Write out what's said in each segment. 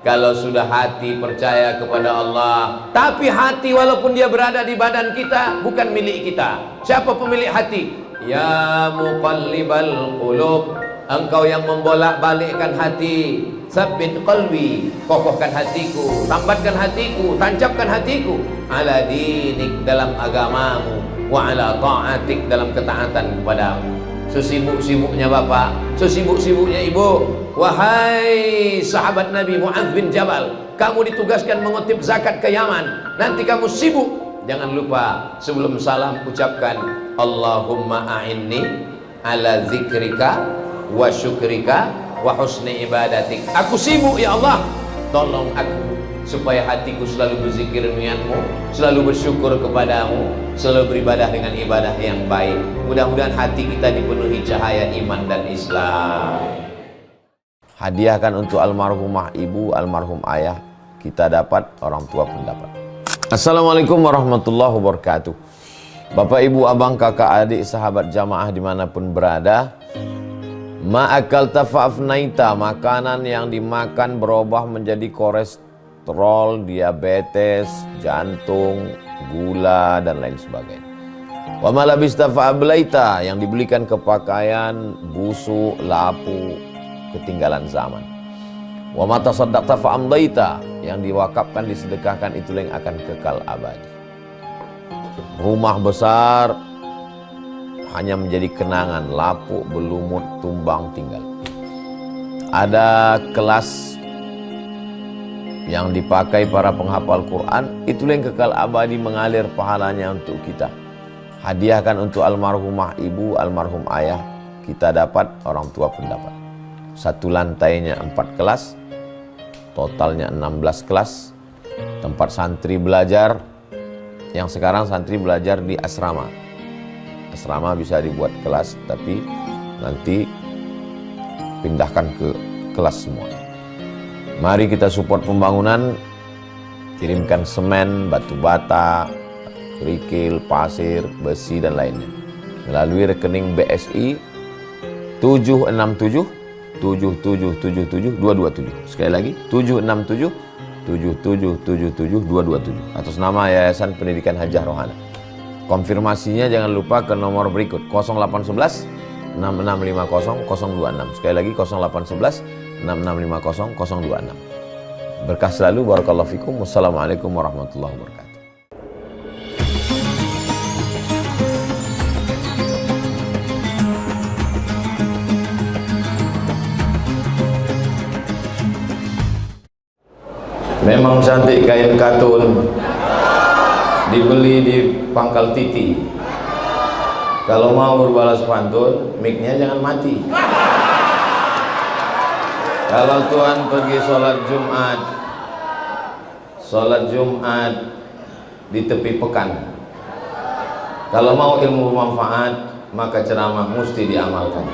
Kalau sudah hati percaya kepada Allah, tapi hati walaupun dia berada di badan kita bukan milik kita. Siapa pemilik hati? Ya muqallibal qulub, engkau yang membolak-balikkan hati. Tsabbit qalbi, kokohkan hatiku, tambatkan hatiku, tancapkan hatiku ala dinik, dalam agamamu, wa ala ta'atik, dalam ketaatan kepadamu. Sesibuk-sibuknya bapak, sesibuk-sibuknya ibu, wahai sahabat Nabi Mu'adz bin Jabal, kamu ditugaskan mengutip zakat ke Yaman. Nanti kamu sibuk, jangan lupa sebelum salam ucapkan Allahumma a'inni ala zikrika wa syukrika wa husni ibadatik. Aku sibuk ya Allah, tolong aku supaya hatiku selalu berzikir niatmu, selalu bersyukur kepadamu, selalu beribadah dengan ibadah yang baik. Mudah-mudahan hati kita dipenuhi cahaya iman dan Islam. Hadiahkan untuk almarhumah ibu, almarhum ayah, kita dapat, orang tua pun dapat. Assalamualaikum warahmatullahi wabarakatuh. Bapak, ibu, abang, kakak, adik, sahabat jamaah dimanapun berada, ma'akal tafa'afnaita, makanan yang dimakan berubah menjadi kolesterol, diabetes, jantung, gula, dan lain sebagainya. Wa ma labista fa'ablaita, yang dibelikan ke pakaian, busuk, lapu, ketinggalan zaman. Wa ma tasaddaqta fa'amdaita, yang diwakafkan, disedekahkan, itulah yang akan kekal abadi. Rumah besar hanya menjadi kenangan, lapuk, berlumut, tumbang, tinggal. Ada kelas yang dipakai para penghafal Quran, itulah yang kekal abadi, mengalir pahalanya untuk kita. Hadiahkan untuk almarhumah ibu, almarhum ayah, kita dapat, orang tua pun dapat. Satu lantainya 4 kelas, totalnya 16 kelas, tempat santri belajar. Yang sekarang santri belajar di asrama. Asrama bisa dibuat kelas, tapi nanti pindahkan ke kelas semua. Mari kita support pembangunan, kirimkan semen, batu bata, kerikil, pasir, besi, dan lainnya melalui rekening BSI 767 7777 227. Sekali lagi 767 7777 227 atas nama Yayasan Pendidikan Hajah Rohana. Konfirmasinya jangan lupa ke nomor berikut 0811 6650 026. Sekali lagi 0811 6650 026. Berkah selalu, barakallahu fikum. Wassalamualaikum warahmatullahi wabarakatuh. Memang cantik kain katun, dibeli di pangkal titi. Kalau mau berbalas pantun, mic-nya jangan mati. Kalau tuan pergi sholat Jumat di tepi pekan, kalau mau ilmu bermanfaat, maka ceramah mesti diamalkan.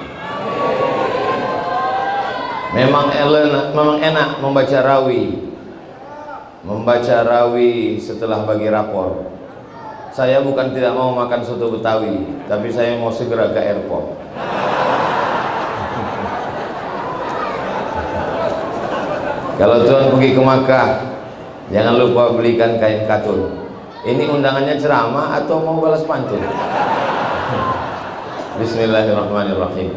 Memang enak membaca rawi setelah bagi rapor. Saya bukan tidak mau makan soto Betawi, tapi saya mau segera ke airport. Kalau tuan pergi ke Makkah, jangan lupa belikan kain katun. Ini undangannya ceramah atau mau balas pantun? Bismillahirrahmanirrahim.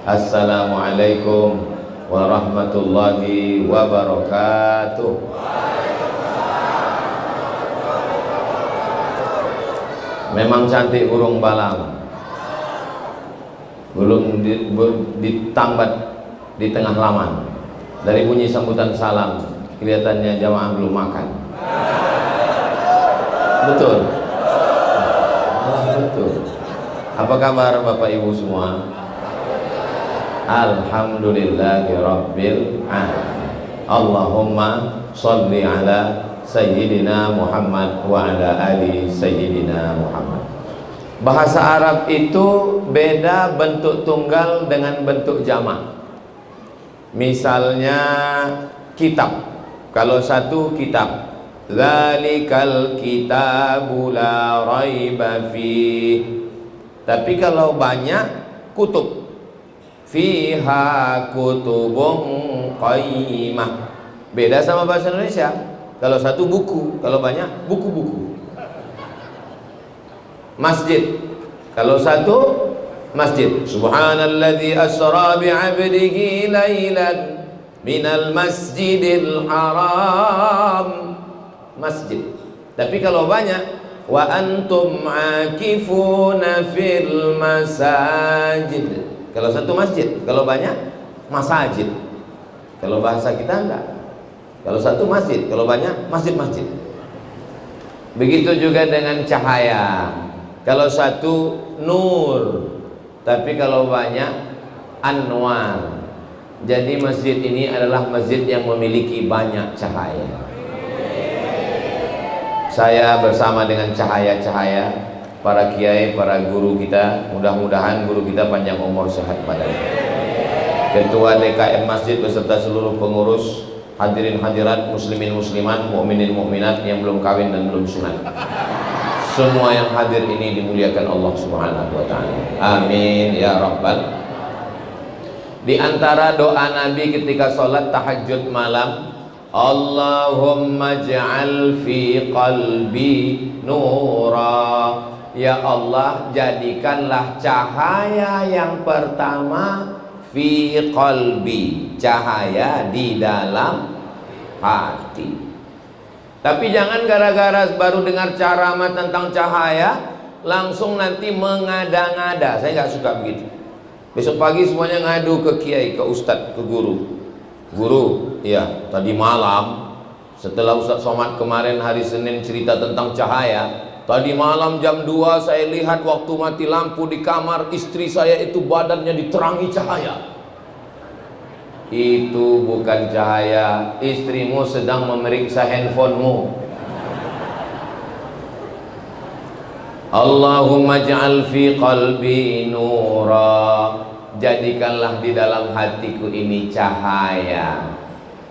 Assalamualaikum warahmatullahi wabarakatuh. Memang cantik burung balang, belum ditambat di tengah laman. Dari bunyi sambutan salam, kelihatannya jamaah belum makan. Betul? Betul. Apa kabar Bapak Ibu semua? Alhamdulillahirabbil alamin. Allahumma sholli ala Sayyidina Muhammad wa ala ali Sayyidina Muhammad. Bahasa Arab itu beda bentuk tunggal dengan bentuk jamak. Misalnya kitab, kalau satu kitab, Zalikal kitabu la raiba fih. Tapi kalau banyak, kutub, fiha kutubun qayyimah. Beda sama bahasa Indonesia. Kalau satu buku, kalau banyak buku-buku. Masjid, kalau satu masjid. Subhanalladzi asra bi'abdihi lailan minal masjidil haram. Masjid. Tapi kalau banyak, wa antum akifuna fil masajid. Kalau satu masjid, kalau banyak masajid. Kalau bahasa kita enggak. Kalau satu masjid, kalau banyak masjid-masjid. Begitu juga dengan cahaya. Kalau satu nur, tapi kalau banyak anwar. Jadi masjid ini adalah masjid yang memiliki banyak cahaya. Saya bersama dengan cahaya-cahaya para kiai, para guru kita. Mudah-mudahan guru kita panjang umur, sehat badan. Ketua DKM Masjid beserta seluruh pengurus, hadirin hadirat, muslimin muslimat, mukminin mukminat yang belum kawin dan belum sunat. Semua yang hadir ini dimuliakan Allah Subhanahu wa taala. Amin ya rabbal. Di antara doa Nabi ketika sholat tahajud malam, Allahumma ja'al fi qalbi nura. Ya Allah, jadikanlah cahaya yang pertama fi qalbi, cahaya di dalam hati. Tapi jangan gara-gara baru dengar ceramah tentang cahaya langsung nanti mengada-ngada. Saya nggak suka begitu. Besok pagi semuanya ngadu ke kiai, ke ustadz, ke guru. Guru, ya tadi malam setelah Ustadz Somad kemarin hari Senin cerita tentang cahaya, tadi malam jam 2 saya lihat waktu mati lampu di kamar istri saya itu badannya diterangi cahaya. Itu bukan cahaya, istrimu sedang memeriksa handphonemu. Allahumma ja'al fi qalbi nura. Jadikanlah di dalam hatiku ini cahaya.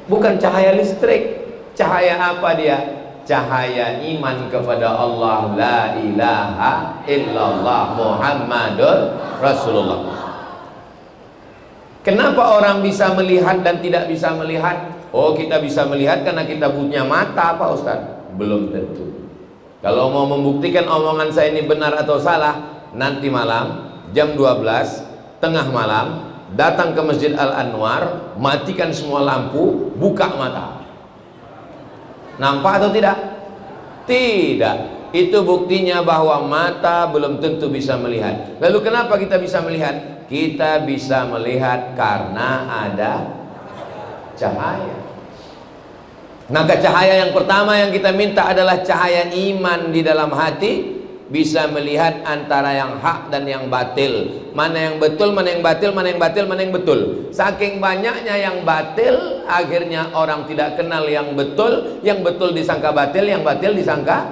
Bukan cahaya listrik. Cahaya apa dia? Cahaya iman kepada Allah, la ilaha illallah Muhammadur Rasulullah. Kenapa orang bisa melihat dan tidak bisa melihat? Oh, kita bisa melihat karena kita punya mata, Pak Ustaz? Belum tentu. Kalau mau membuktikan omongan saya ini benar atau salah, nanti malam jam 12 tengah malam datang ke Masjid Al-Anwar, matikan semua lampu, buka mata. Nampak atau tidak? Tidak. Itu buktinya bahwa mata belum tentu bisa melihat. Lalu kenapa kita bisa melihat? Kita bisa melihat karena ada cahaya. Maka cahaya yang pertama yang kita minta adalah cahaya iman di dalam hati. Bisa melihat antara yang hak dan yang batil. Mana yang betul, mana yang batil, mana yang batil, mana yang betul. Saking banyaknya yang batil, akhirnya orang tidak kenal yang betul. Yang betul disangka batil, yang batil disangka.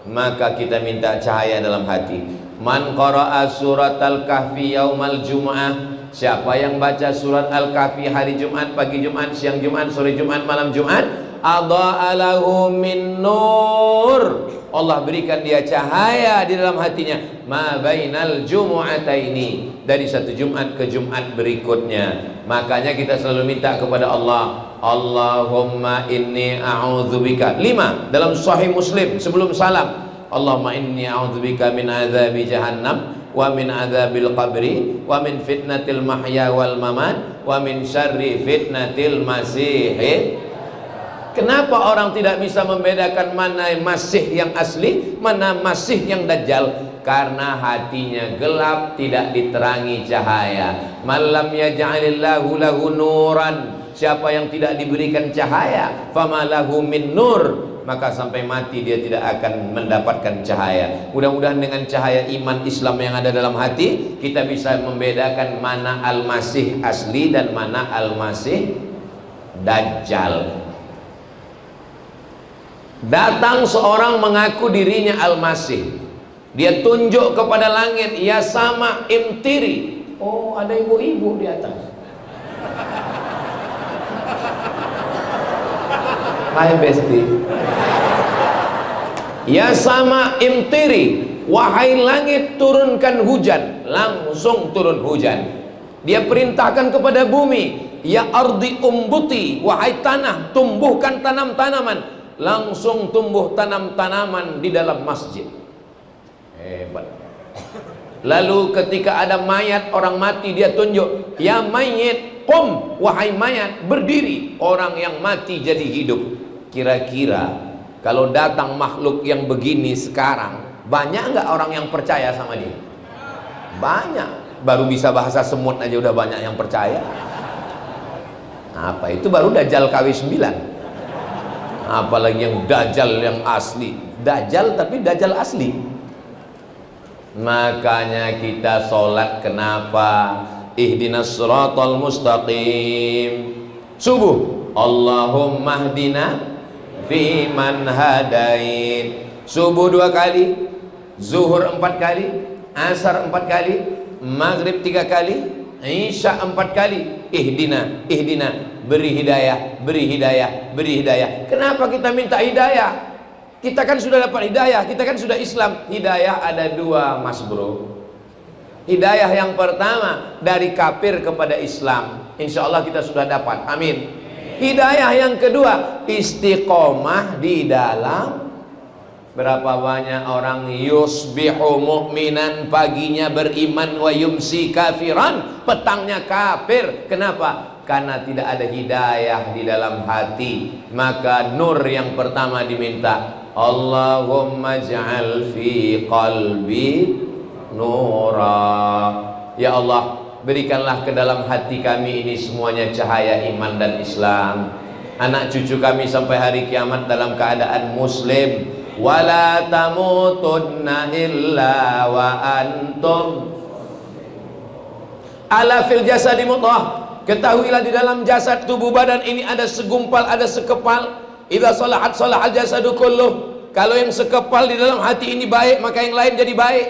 Maka kita minta cahaya dalam hati. Man qara'a surat Al-Kahfi yaumal Jum'ah. Siapa yang baca surat Al-Kahfi hari Jumat, pagi Jumat, siang Jumat, sore Jumat, malam Jumat, adha'a lahu min nur. Allah berikan dia cahaya di dalam hatinya. Ma bainal jumu'ataini, dari satu Jumat ke Jumat berikutnya. Makanya kita selalu minta kepada Allah, Allahumma inni a'udzubika. 5 dalam Sahih Muslim sebelum salam. Allahumma inni a'udzubika min azabi jahannam wa min azabil qabri wa min fitnatil mahya wal mamat wa min syarri fitnatil masih. Kenapa orang tidak bisa membedakan mana masih yang asli, mana masih yang dajjal? Karena hatinya gelap, tidak diterangi cahaya. Malam yaj'alillahu lahu nuran. Siapa yang tidak diberikan cahaya, famalahu min nur, maka sampai mati dia tidak akan mendapatkan cahaya. Mudah-mudahan dengan cahaya iman Islam yang ada dalam hati, kita bisa membedakan mana al-masih asli dan mana al-masih dajjal. Datang seorang mengaku dirinya al-masih. Dia tunjuk kepada langit, ya sama imtiri. Oh, ada ibu-ibu di atas. Hai Besti. Ya sama imtiri, wahai langit turunkan hujan. Langsung turun hujan. Dia perintahkan kepada bumi, ya ardi umbuti, wahai tanah tumbuhkan tanam-tanaman. Langsung tumbuh tanam-tanaman di dalam masjid. Hebat. Lalu ketika ada mayat orang mati, dia tunjuk, ya mayit qum, wahai mayat berdiri. Orang yang mati jadi hidup. Kira-kira kalau datang makhluk yang begini sekarang, banyak nggak orang yang percaya sama dia? Banyak. Baru bisa bahasa semut aja udah banyak yang percaya. Apa itu baru Dajjal KW9, apalagi yang Dajjal yang asli. Dajjal tapi Dajjal asli. Makanya kita sholat kenapa? Ihdinas siratal mustaqim. Subuh, Allahumma hdina fi man hadain. Subuh 2 kali, zuhur 4 kali, asar 4 kali, maghrib 3 kali, isya 4 kali. Ihdina, ihdina, beri hidayah, beri hidayah, beri hidayah. Kenapa kita minta hidayah? Kita kan sudah dapat hidayah, kita kan sudah Islam. Hidayah ada 2 mas bro. Hidayah yang pertama dari kafir kepada Islam, insya Allah kita sudah dapat, amin. Hidayah yang kedua istiqomah di dalam. Berapa banyak orang yusbihu mu'minan, paginya beriman, wa yumsi kafiran, petangnya kafir. Kenapa? Karena tidak ada hidayah di dalam hati. Maka nur yang pertama diminta, Allahumma ja'al fi qalbi nura. Ya Allah, berikanlah ke dalam hati kami ini semuanya cahaya iman dan Islam. Anak cucu kami sampai hari kiamat dalam keadaan muslim. Wala tamutunna illa wa antum ala fil jasadi mudghah. Ketahuilah di dalam jasad tubuh badan ini ada segumpal, ada sekepal. Idza salahat salahal jasadu kulluh. Kalau yang sekepal di dalam hati ini baik, maka yang lain jadi baik.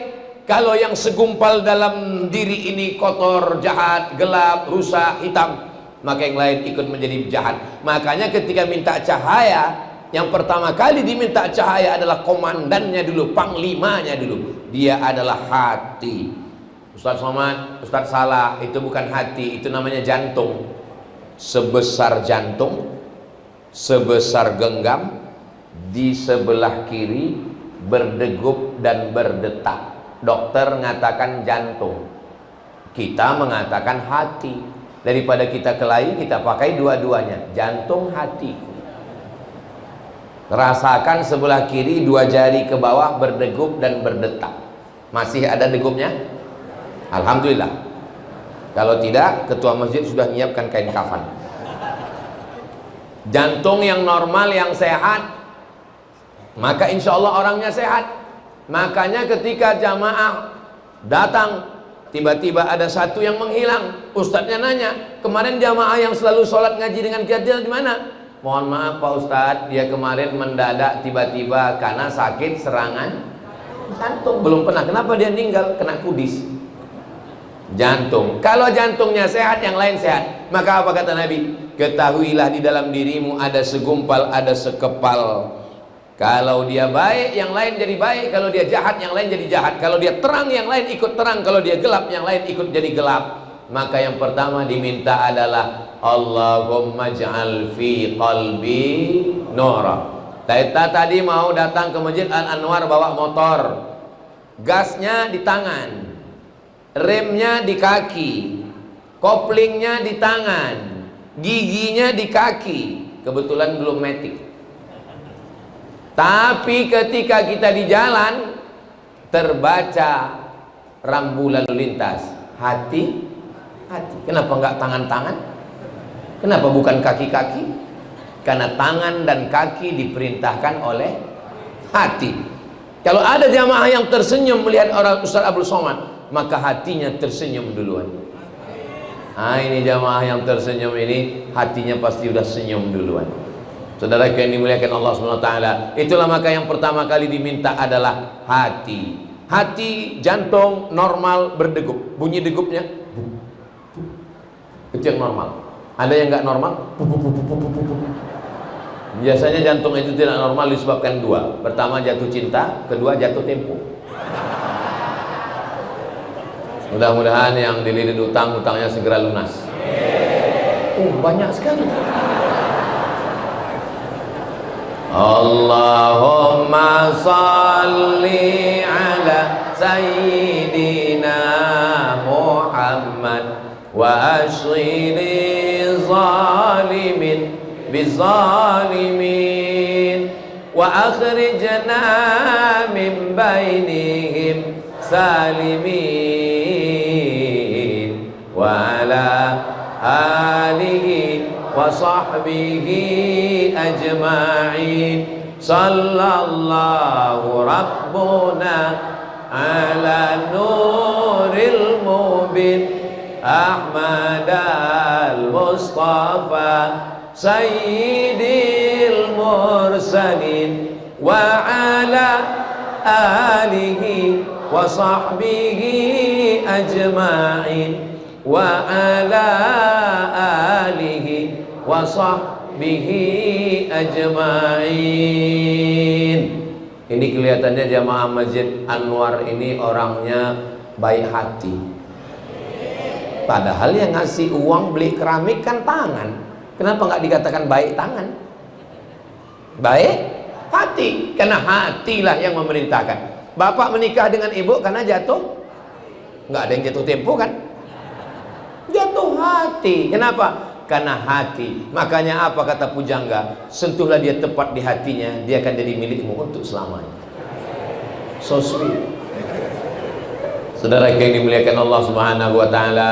Kalau yang segumpal dalam diri ini kotor, jahat, gelap, rusak, hitam, maka yang lain ikut menjadi jahat. Makanya ketika minta cahaya, yang pertama kali diminta cahaya adalah komandannya dulu, panglimanya dulu. Dia adalah hati. Ustaz Somad, Ustaz salah, itu bukan hati, itu namanya jantung. Sebesar jantung, sebesar genggam, di sebelah kiri berdegup dan berdetak. Dokter mengatakan jantung, kita mengatakan hati. Daripada kita kelahi, kita pakai dua-duanya, jantung, hati. Rasakan sebelah kiri 2 jari ke bawah berdegup dan berdetak. Masih ada degupnya? Alhamdulillah. Kalau tidak, ketua masjid sudah menyiapkan kain kafan. Jantung yang normal, yang sehat, maka insya Allah orangnya sehat. Makanya ketika jamaah datang, tiba-tiba ada satu yang menghilang. Ustadznya nanya, kemarin jamaah yang selalu sholat ngaji dengan kita di mana? Mohon maaf Pak Ustadz, dia kemarin mendadak tiba-tiba karena sakit serangan jantung. Belum pernah, kenapa dia meninggal? Kena kudis jantung. Kalau jantungnya sehat, yang lain sehat. Maka apa kata Nabi? Ketahuilah di dalam dirimu ada segumpal, ada sekepal. Kalau dia baik, yang lain jadi baik. Kalau dia jahat, yang lain jadi jahat. Kalau dia terang, yang lain ikut terang. Kalau dia gelap, yang lain ikut jadi gelap. Maka yang pertama diminta adalah Allahumma ja'al fi qalbi nura. Kita tadi mau datang ke Masjid Al-Anwar bawa motor, gasnya di tangan, remnya di kaki, koplingnya di tangan, giginya di kaki. Kebetulan belum matic. Tapi ketika kita di jalan, terbaca rambu lalu lintas, hati. Kenapa enggak tangan-tangan? Kenapa bukan kaki-kaki? Karena tangan dan kaki diperintahkan oleh hati. Kalau ada jamaah yang tersenyum melihat orang Ustaz Abdul Somad, maka hatinya tersenyum duluan. Ini jamaah yang tersenyum ini, hatinya pasti sudah senyum duluan. Saudara yang dimuliakan Allah SWT, itulah maka yang pertama kali diminta adalah hati. Hati, jantung normal berdegup. Bunyi degupnya itu yang normal. Ada yang nggak normal? Biasanya jantung itu tidak normal disebabkan 2. Pertama jatuh cinta, kedua jatuh tempo. Mudah-mudahan yang dililit utang, utangnya segera lunas. Oh, banyak sekali. Allahumma salli ala sayyidina Muhammad wa ashghili zalimin bizalimin wa akhrijna min bainihim salimin wa ala alihi wa sahbihi ajma'in. Sallallahu rabbuna ala nuril mubin Ahmad al-Mustafa sayyidil mursalin wa ala alihi wa sahbihi ajma'in wa ala alihi wa sahbihi ajma'in. Ini kelihatannya jamaah Masjid Anwar ini orangnya baik hati. Padahal yang ngasih uang beli keramik kan tangan. Kenapa nggak dikatakan baik tangan? Baik hati, karena hatilah yang memerintahkan. Bapak menikah dengan ibu karena jatuh? Nggak ada yang jatuh tempo kan? Jatuh hati. Kenapa? Karena hati. Makanya apa kata pujangga? Sentuhlah dia tepat di hatinya, dia akan jadi milikmu untuk selamanya. So sweet. Saudara yang dimuliakan Allah Subhanahu wa taala,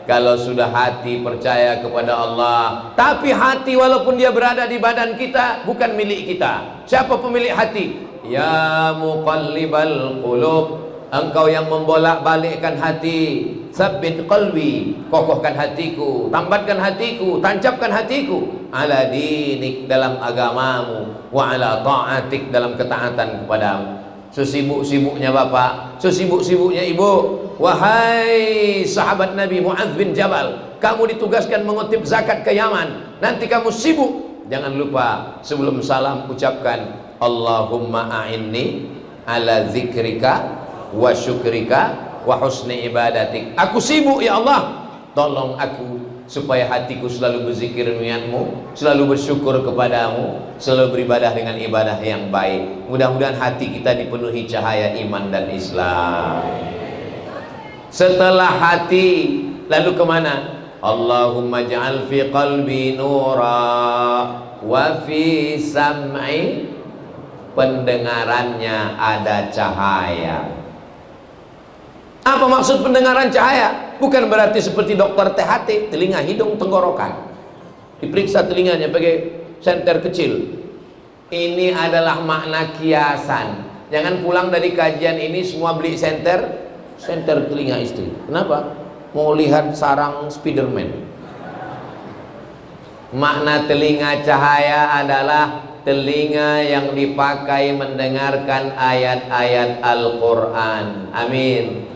kalau sudah hati percaya kepada Allah, tapi hati walaupun dia berada di badan kita bukan milik kita. Siapa pemilik hati? Ya muqallibal qulub, engkau yang membolak-balikkan hati. Sabbit qalbi, kokohkan hatiku, tambatkan hatiku, tancapkan hatiku ala dinik, dalam agamamu, wa ala ta'atik, dalam ketaatan kepadamu. Sesibuk-sibuknya bapak, sesibuk-sibuknya ibu, wahai sahabat Nabi Mu'adz bin Jabal, kamu ditugaskan mengutip zakat ke Yaman. Nanti kamu sibuk, jangan lupa sebelum salam ucapkan Allahumma a'inni ala zikrika wa syukrika wa husni ibadatik. Aku sibuk ya Allah, tolong aku supaya hatiku selalu berzikir mengingatmu, selalu bersyukur kepadamu, selalu beribadah dengan ibadah yang baik. Mudah-mudahan hati kita dipenuhi cahaya iman dan Islam. Setelah hati, lalu kemana? Allahumma ja'al fi qalbi nura wa fi sam'i, pendengarannya ada cahaya. Apa maksud pendengaran cahaya? Bukan berarti seperti dokter THT, telinga, hidung, tenggorokan. Diperiksa telinganya pakai senter kecil. Ini adalah makna kiasan. Jangan pulang dari kajian ini semua beli senter telinga istri. Kenapa? Mau lihat sarang Spiderman. Makna telinga cahaya adalah telinga yang dipakai mendengarkan ayat-ayat Al-Quran. Amin.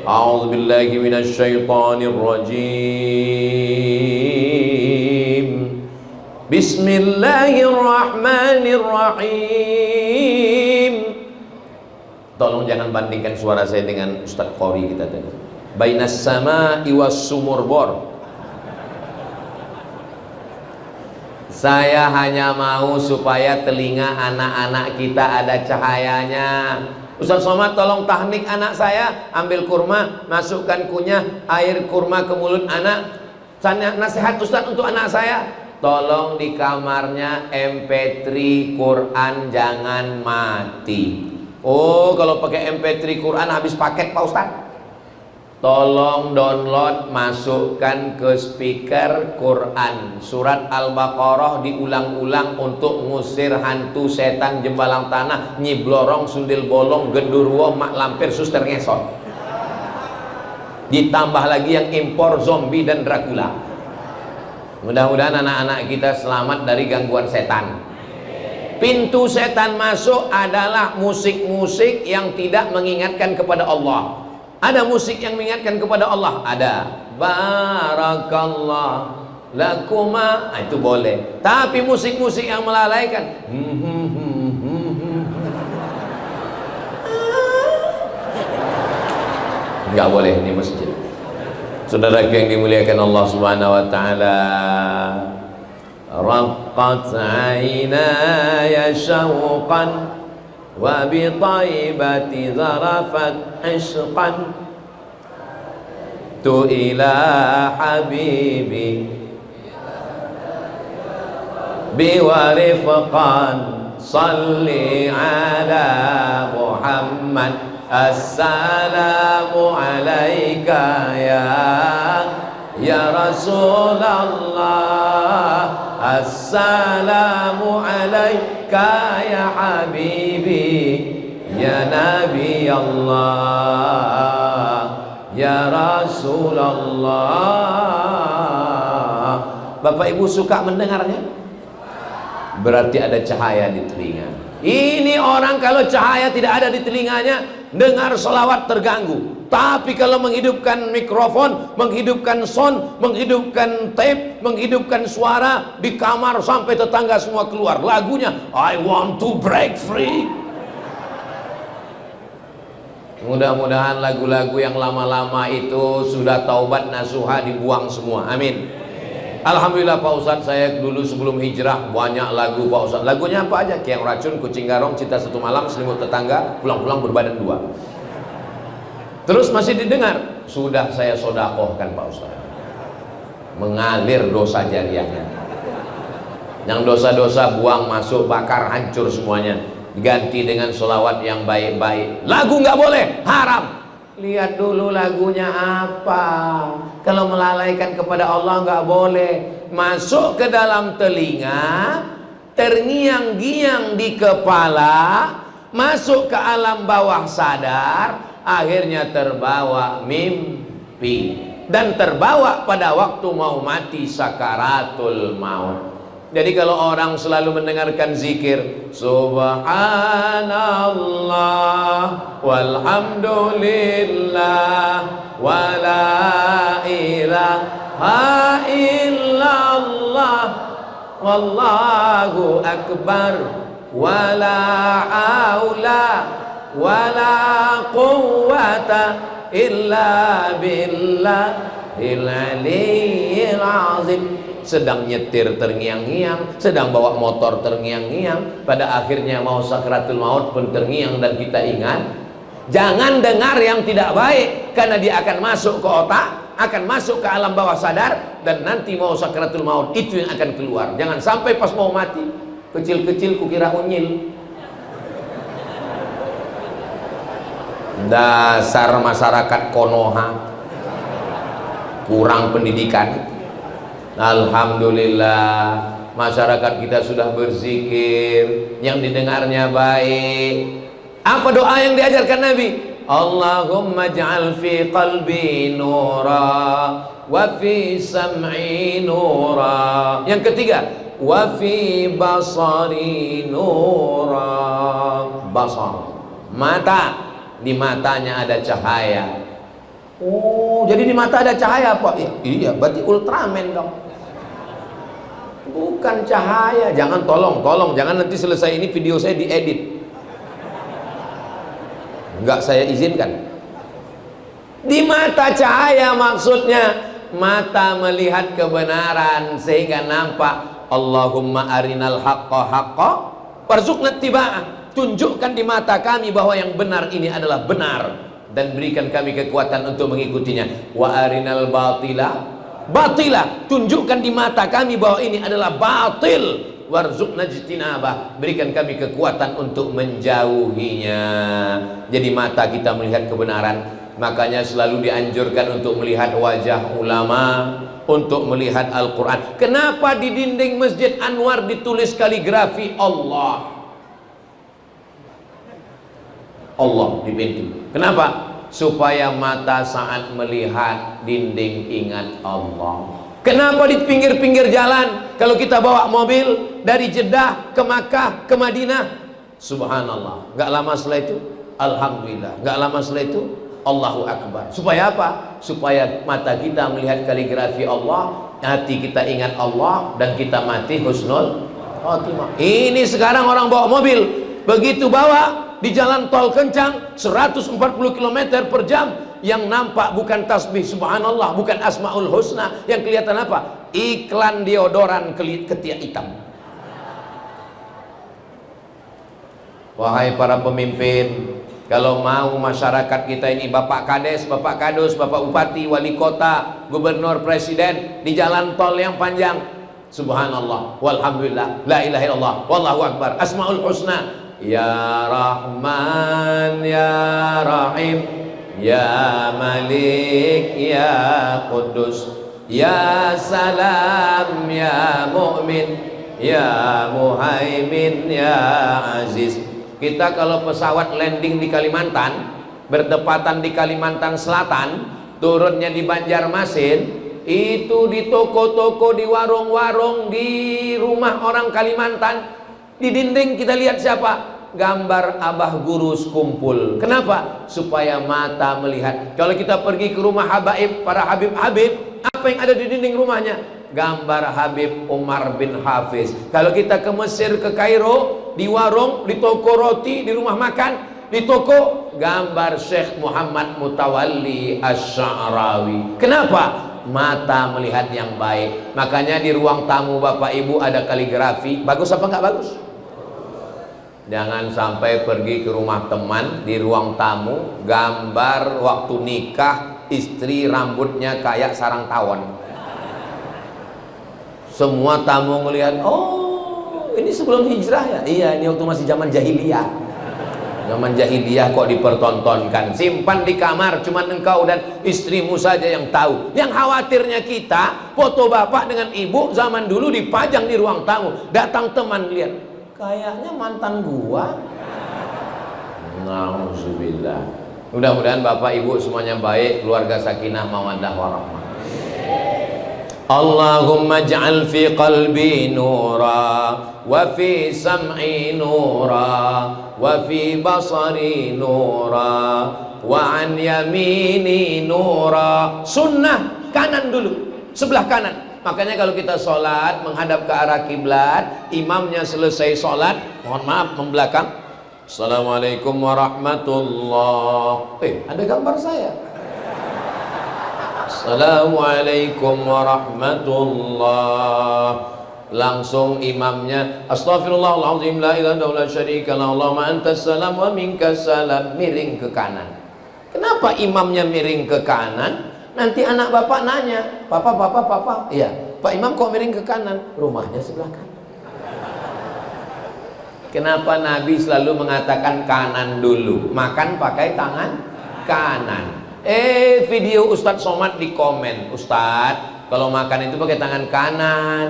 A'udzu billahi minasy syaithanir rajim. Bismillahirrahmanirrahim. Tolong jangan bandingkan suara saya dengan Ustaz Qori kita tadi. Bainas sama'i was sumurbor. Saya hanya mau supaya telinga anak-anak kita ada cahayanya. Ustaz Somad tolong tahnik anak saya, ambil kurma, masukkan kunyah air kurma ke mulut anak. Nasihat Ustaz untuk anak saya, tolong di kamarnya MP3 Quran jangan mati. Oh, kalau pakai MP3 Quran habis paket Pak Ustaz. Tolong download, masukkan ke speaker Quran surat Al-Baqarah diulang-ulang untuk ngusir hantu, setan, jembalang tanah, nyi blorong, sundil bolong, gendurwo, mak lampir, suster ngesot. Ditambah lagi yang impor zombie dan Dracula. Mudah-mudahan anak-anak kita selamat dari gangguan setan. Pintu setan masuk adalah musik-musik yang tidak mengingatkan kepada Allah. Ada musik yang mengingatkan kepada Allah, ada barakallah lakuma, itu boleh. Tapi musik-musik yang melalaikan, nggak boleh di masjid. Saudara yang dimuliakan Allah Subhanahu wa taala, raqqat 'ainaya syauqan wa bi taibati zarafat 'ishqan tu ila habibi bi warifqan salli ala Muhammad. Assalamu alaika ya Rasulullah, assalamu alaika ya habibi ya Nabi Allah ya Rasulullah. Bapak Ibu suka mendengarnya? Berarti ada cahaya di telinga. Ini orang kalau cahaya tidak ada di telinganya, dengar selawat terganggu. Tapi kalau menghidupkan mikrofon, menghidupkan sound, menghidupkan tape, menghidupkan suara di kamar sampai tetangga semua keluar. Lagunya I want to break free. Mudah-mudahan lagu-lagu yang lama-lama itu sudah taubat nasuha dibuang semua. Amin. Alhamdulillah Pak Ustadz, saya dulu sebelum hijrah banyak lagu Pak Ustadz. Lagunya apa aja? Kiang Racun, Kucing Garong, Cinta Satu Malam, Selimut Tetangga, Pulang-pulang Berbadan Dua. Terus masih didengar. Sudah saya sodakohkan Pak Ustadz. Mengalir dosa jariahnya. Yang dosa-dosa buang, masuk, bakar, hancur semuanya. Diganti dengan sholawat yang baik-baik. Lagu nggak boleh, haram. Lihat dulu lagunya apa. Kalau melalaikan kepada Allah nggak boleh. Masuk ke dalam telinga, terngiang-giang di kepala, masuk ke alam bawah sadar, akhirnya terbawa mimpi dan terbawa pada waktu mau mati sakaratul maut. Jadi kalau orang selalu mendengarkan zikir Subhanallah walhamdulillah wala ilaha illallah wallahu akbar wala haula wala quwwata illa billahil aliyyil azim. Sedang nyetir terngiang-ngiang, sedang bawa motor terngiang-ngiang, pada akhirnya mau sakaratul maut pun terngiang. Dan kita ingat, jangan dengar yang tidak baik, karena dia akan masuk ke otak, akan masuk ke alam bawah sadar, dan nanti mau sakaratul maut itu yang akan keluar. Jangan sampai pas mau mati, kecil-kecil kukira unyil. Dasar masyarakat Konoha, kurang pendidikan. Alhamdulillah masyarakat kita sudah berzikir, yang didengarnya baik. Apa doa yang diajarkan Nabi? Allahumma ja'al fi qalbi nura wa fi sam'i nura. Yang ketiga, wa fi basari nura. Basar, mata, di matanya ada cahaya. Oh, jadi di mata ada cahaya Pak? Iya, berarti Ultraman dong. Bukan cahaya. Jangan, tolong jangan nanti selesai ini video saya diedit. Enggak saya izinkan. Di mata cahaya maksudnya mata melihat kebenaran sehingga nampak. Allahumma arinal haqqa haqqa warzuqna ittiba'ah. Tunjukkan di mata kami bahwa yang benar ini adalah benar, dan berikan kami kekuatan untuk mengikutinya. Wa arinal batila batila. Tunjukkan di mata kami bahwa ini adalah batil. Warzuqna ijtinabah. Berikan kami kekuatan untuk menjauhinya. Jadi mata kita melihat kebenaran. Makanya selalu dianjurkan untuk melihat wajah ulama, untuk melihat Al-Quran. Kenapa di dinding Masjid Anwar ditulis kaligrafi Allah? Allah di pintu. Kenapa? Supaya mata saat melihat dinding ingat Allah. Kenapa di pinggir-pinggir jalan kalau kita bawa mobil dari Jeddah ke Makkah ke Madinah, subhanallah, gak lama setelah itu alhamdulillah, gak lama setelah itu Allahu Akbar. Supaya apa? Supaya mata kita melihat kaligrafi Allah, hati kita ingat Allah, dan kita mati husnul khatimah. Ini sekarang orang bawa mobil, begitu bawa di jalan tol kencang 140 km per jam, Yang nampak bukan tasbih subhanallah, bukan asmaul husna. Yang kelihatan apa? Iklan deodoran ketiak hitam. Wahai para pemimpin, kalau mau masyarakat kita ini, Bapak Kades, Bapak Kadus, Bapak Bupati, Wali Kota, Gubernur, Presiden, di jalan tol yang panjang, subhanallah, walhamdulillah, la ilaha illallah, wallahu akbar, asmaul husna, ya Rahman, ya Rahim, ya Malik, ya Qudus, ya Salam, ya Mu'min, ya Muhaimin, ya Aziz. Kita kalau pesawat landing di Kalimantan, bertepatan di Kalimantan Selatan, turunnya di Banjarmasin, itu di toko-toko, di warung-warung, di rumah orang Kalimantan, di dinding kita lihat siapa? Gambar Abah Gurus kumpul. Kenapa? Supaya mata melihat. Kalau kita pergi ke rumah habaib, para Habib-Habib, apa yang ada di dinding rumahnya? Gambar Habib Umar bin Hafiz. Kalau kita ke Mesir, ke Kairo, di warung, di toko roti, di rumah makan, di toko, gambar Syekh Muhammad Mutawalli Asy-Sya'rawi. Kenapa? Mata melihat yang baik. Makanya di ruang tamu Bapak Ibu ada kaligrafi. Bagus apa enggak bagus? Jangan sampai pergi ke rumah teman, di ruang tamu gambar waktu nikah, istri rambutnya kayak sarang tawon. Semua tamu melihat, oh ini sebelum hijrah ya? Iya, ini waktu masih zaman jahiliyah. Zaman jahiliyah kok dipertontonkan. Simpan di kamar, cuma engkau dan istrimu saja yang tahu. Yang khawatirnya kita, foto bapak dengan ibu zaman dulu dipajang di ruang tamu. Datang teman lihat, kayaknya mantan gua. Nauzubillah. Mudah-mudahan bapak ibu semuanya baik, keluarga sakinah mawaddah warahmah. Allahumma ja'al fi qalbi nura wa fi sam'i nura wa fi basari nura wa an yamini nura. Sunnah kanan dulu, sebelah kanan. Makanya kalau kita sholat menghadap ke arah kiblat, imamnya selesai sholat, mohon maaf membelakang, assalamualaikum warahmatullah. Ada gambar saya. Assalamualaikum warahmatullah. Langsung imamnya astaghfirullahaladzim la ilaha illallah syarika la Allahumma antas salam wa minkas salam. Miring ke kanan. Kenapa imamnya miring ke kanan? Nanti anak bapak nanya, papa, iya, Pak Imam kok miring ke kanan? Rumahnya sebelah kanan. Kenapa Nabi selalu mengatakan kanan dulu? Makan pakai tangan kanan. Video Ustadz Somad di komen, Ustadz kalau makan itu pakai tangan kanan.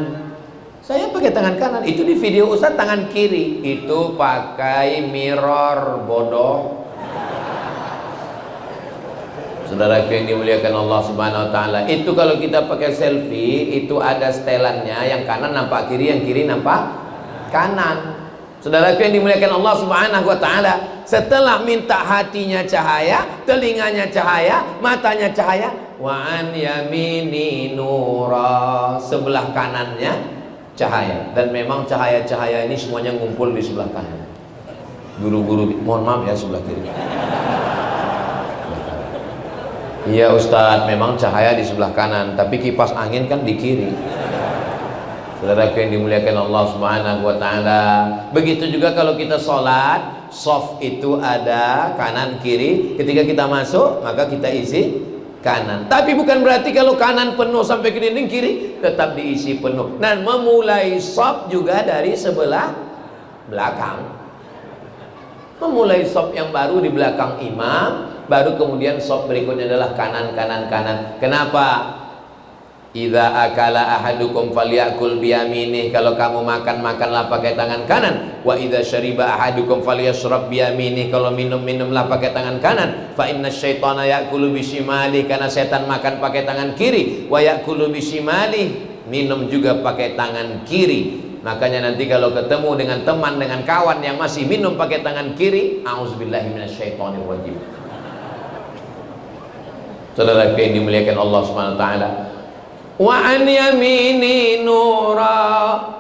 Saya pakai tangan kanan. Itu di video Ustadz tangan kiri. Itu pakai mirror, bodoh. Saudara yang dimuliakan Allah Subhanahu wa taala, itu kalau kita pakai selfie itu ada setelannya, yang kanan nampak kiri, yang kiri nampak kanan. Saudara yang dimuliakan Allah Subhanahu wa taala, setelah minta hatinya cahaya, telinganya cahaya, matanya cahaya, wa an yamini nura, sebelah kanannya cahaya. Dan memang cahaya-cahaya ini semuanya ngumpul di sebelah kanan. Guru-guru mohon maaf ya, sebelah kiri. Iya Ustadz, memang cahaya di sebelah kanan, tapi kipas angin kan di kiri. Saudara yang dimuliakan Allah Subhanahu wa taala. Begitu juga kalau kita sholat, soft itu ada kanan kiri. Ketika kita masuk, maka kita isi kanan. Tapi bukan berarti kalau kanan penuh sampai ke dinding, kiri tetap diisi penuh. Nah, memulai soft juga dari sebelah belakang. Memulai soft yang baru di belakang imam, baru kemudian soft berikutnya adalah kanan. Kenapa? Idza akala ahadukum falyakul biyaminih. Kalau kamu makan, makanlah pakai tangan kanan. Wa idza syariba ahadukum falyashrab biyaminih. Kalau minum, minumlah pakai tangan kanan. Fa inna syaitana yakulu bisimali. Karena setan makan pakai tangan kiri. Wa yakulu bisimali, minum juga pakai tangan kiri. Makanya nanti kalau ketemu dengan teman, dengan kawan yang masih minum pakai tangan kiri, a'udzubillahi minasyaitonirrajim. Saudara yang dimuliakan Allah Subhanahu wa taala, wa an yamini nura,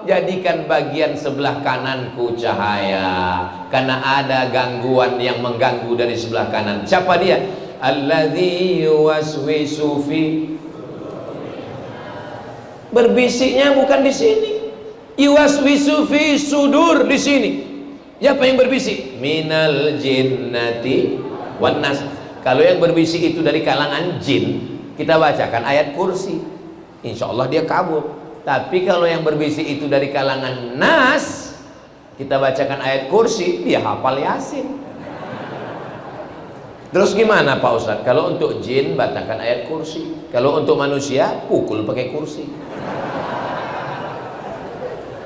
jadikan bagian sebelah kananku cahaya. Karena ada gangguan yang mengganggu dari sebelah kanan. Siapa dia? Alladzi yuwaswisu fi. Berbisiknya bukan di sini. Yuwaswisu fi sudur di sini. Siapa yang berbisik? Minal jinnati wan nas. Kalau yang berbisik itu dari kalangan jin, kita bacakan ayat kursi, insya Allah dia kabur. Tapi kalau yang berbisik itu dari kalangan nas, kita bacakan ayat kursi, dia hafal Yasin. Terus gimana Pak Ustadz? Kalau untuk jin bacakan ayat kursi, kalau untuk manusia pukul pakai kursi.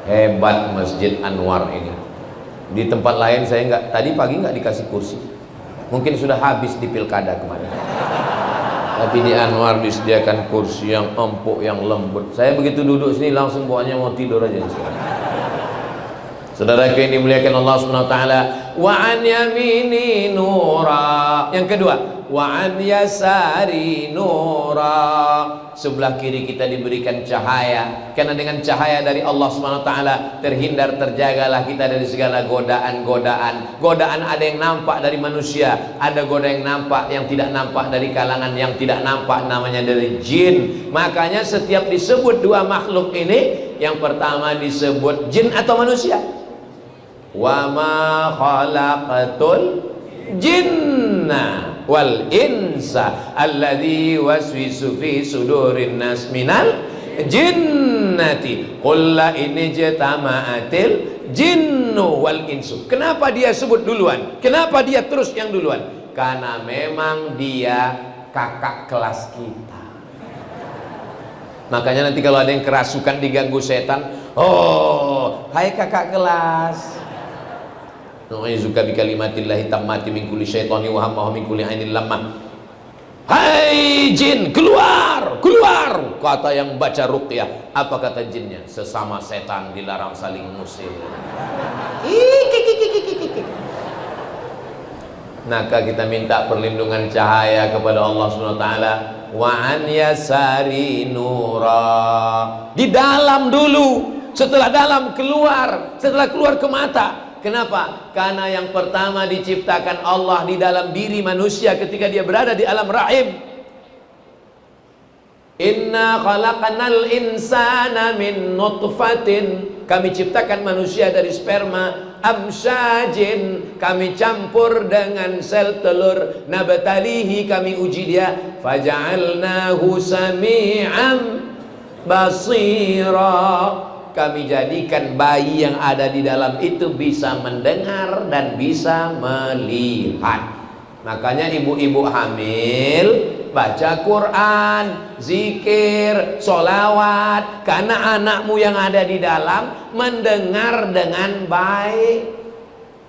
Hebat Masjid Anwar ini. Di tempat lain saya nggak, tadi pagi nggak dikasih kursi, mungkin sudah habis di pilkada kemarin. Tapi di Anwar disediakan kursi yang empuk, yang lembut. Saya begitu duduk sini langsung bawaannya mau tidur aja. Saudara yang dimuliakan Allah Subhanahu wa taala, wa an yamini nura. Yang kedua, wa an yasari nura. Sebelah kiri kita diberikan cahaya, karena dengan cahaya dari Allah Subhanahu wa taala terhindar, terjagalah kita dari segala godaan-godaan. Godaan ada yang nampak dari manusia, ada godaan yang nampak, yang tidak nampak dari kalangan yang tidak nampak, namanya dari jin. Makanya setiap disebut dua makhluk ini, yang pertama disebut jin atau manusia. Wa ma khalaqatul jinna wal insa alladzi waswisu fi sudurin nas minal jinnati qul la in jatama'atil jinnu wal insu. Kenapa dia sebut duluan? Kenapa dia terus yang duluan? Karena memang dia kakak kelas kita. Makanya nanti kalau ada yang kerasukan, diganggu setan, oh hai kakak kelas, nu'izuka bi kalimatillahi tammati min kulli syaitani wa hamma min kulli ainil lamma. Hai jin, keluar, keluar, kata yang baca ruqyah. Apa kata jinnya? Sesama setan dilarang saling ngusir. Maka kita minta perlindungan cahaya kepada Allah Subhanahu wa taala. Wa an yasari nura. Di dalam dulu, setelah dalam keluar, setelah keluar ke mata. Kenapa? Karena yang pertama diciptakan Allah di dalam diri manusia ketika dia berada di alam rahim. Inna khalaqanal insana min nutfatin. Kami ciptakan manusia dari sperma amsyajin. Kami campur dengan sel telur. Nabtalihi, kami uji dia. Faja'alnahu sami'an basira. Kami jadikan bayi yang ada di dalam itu bisa mendengar dan bisa melihat. Makanya ibu-ibu hamil baca Quran, zikir, sholawat, karena anakmu yang ada di dalam mendengar dengan baik.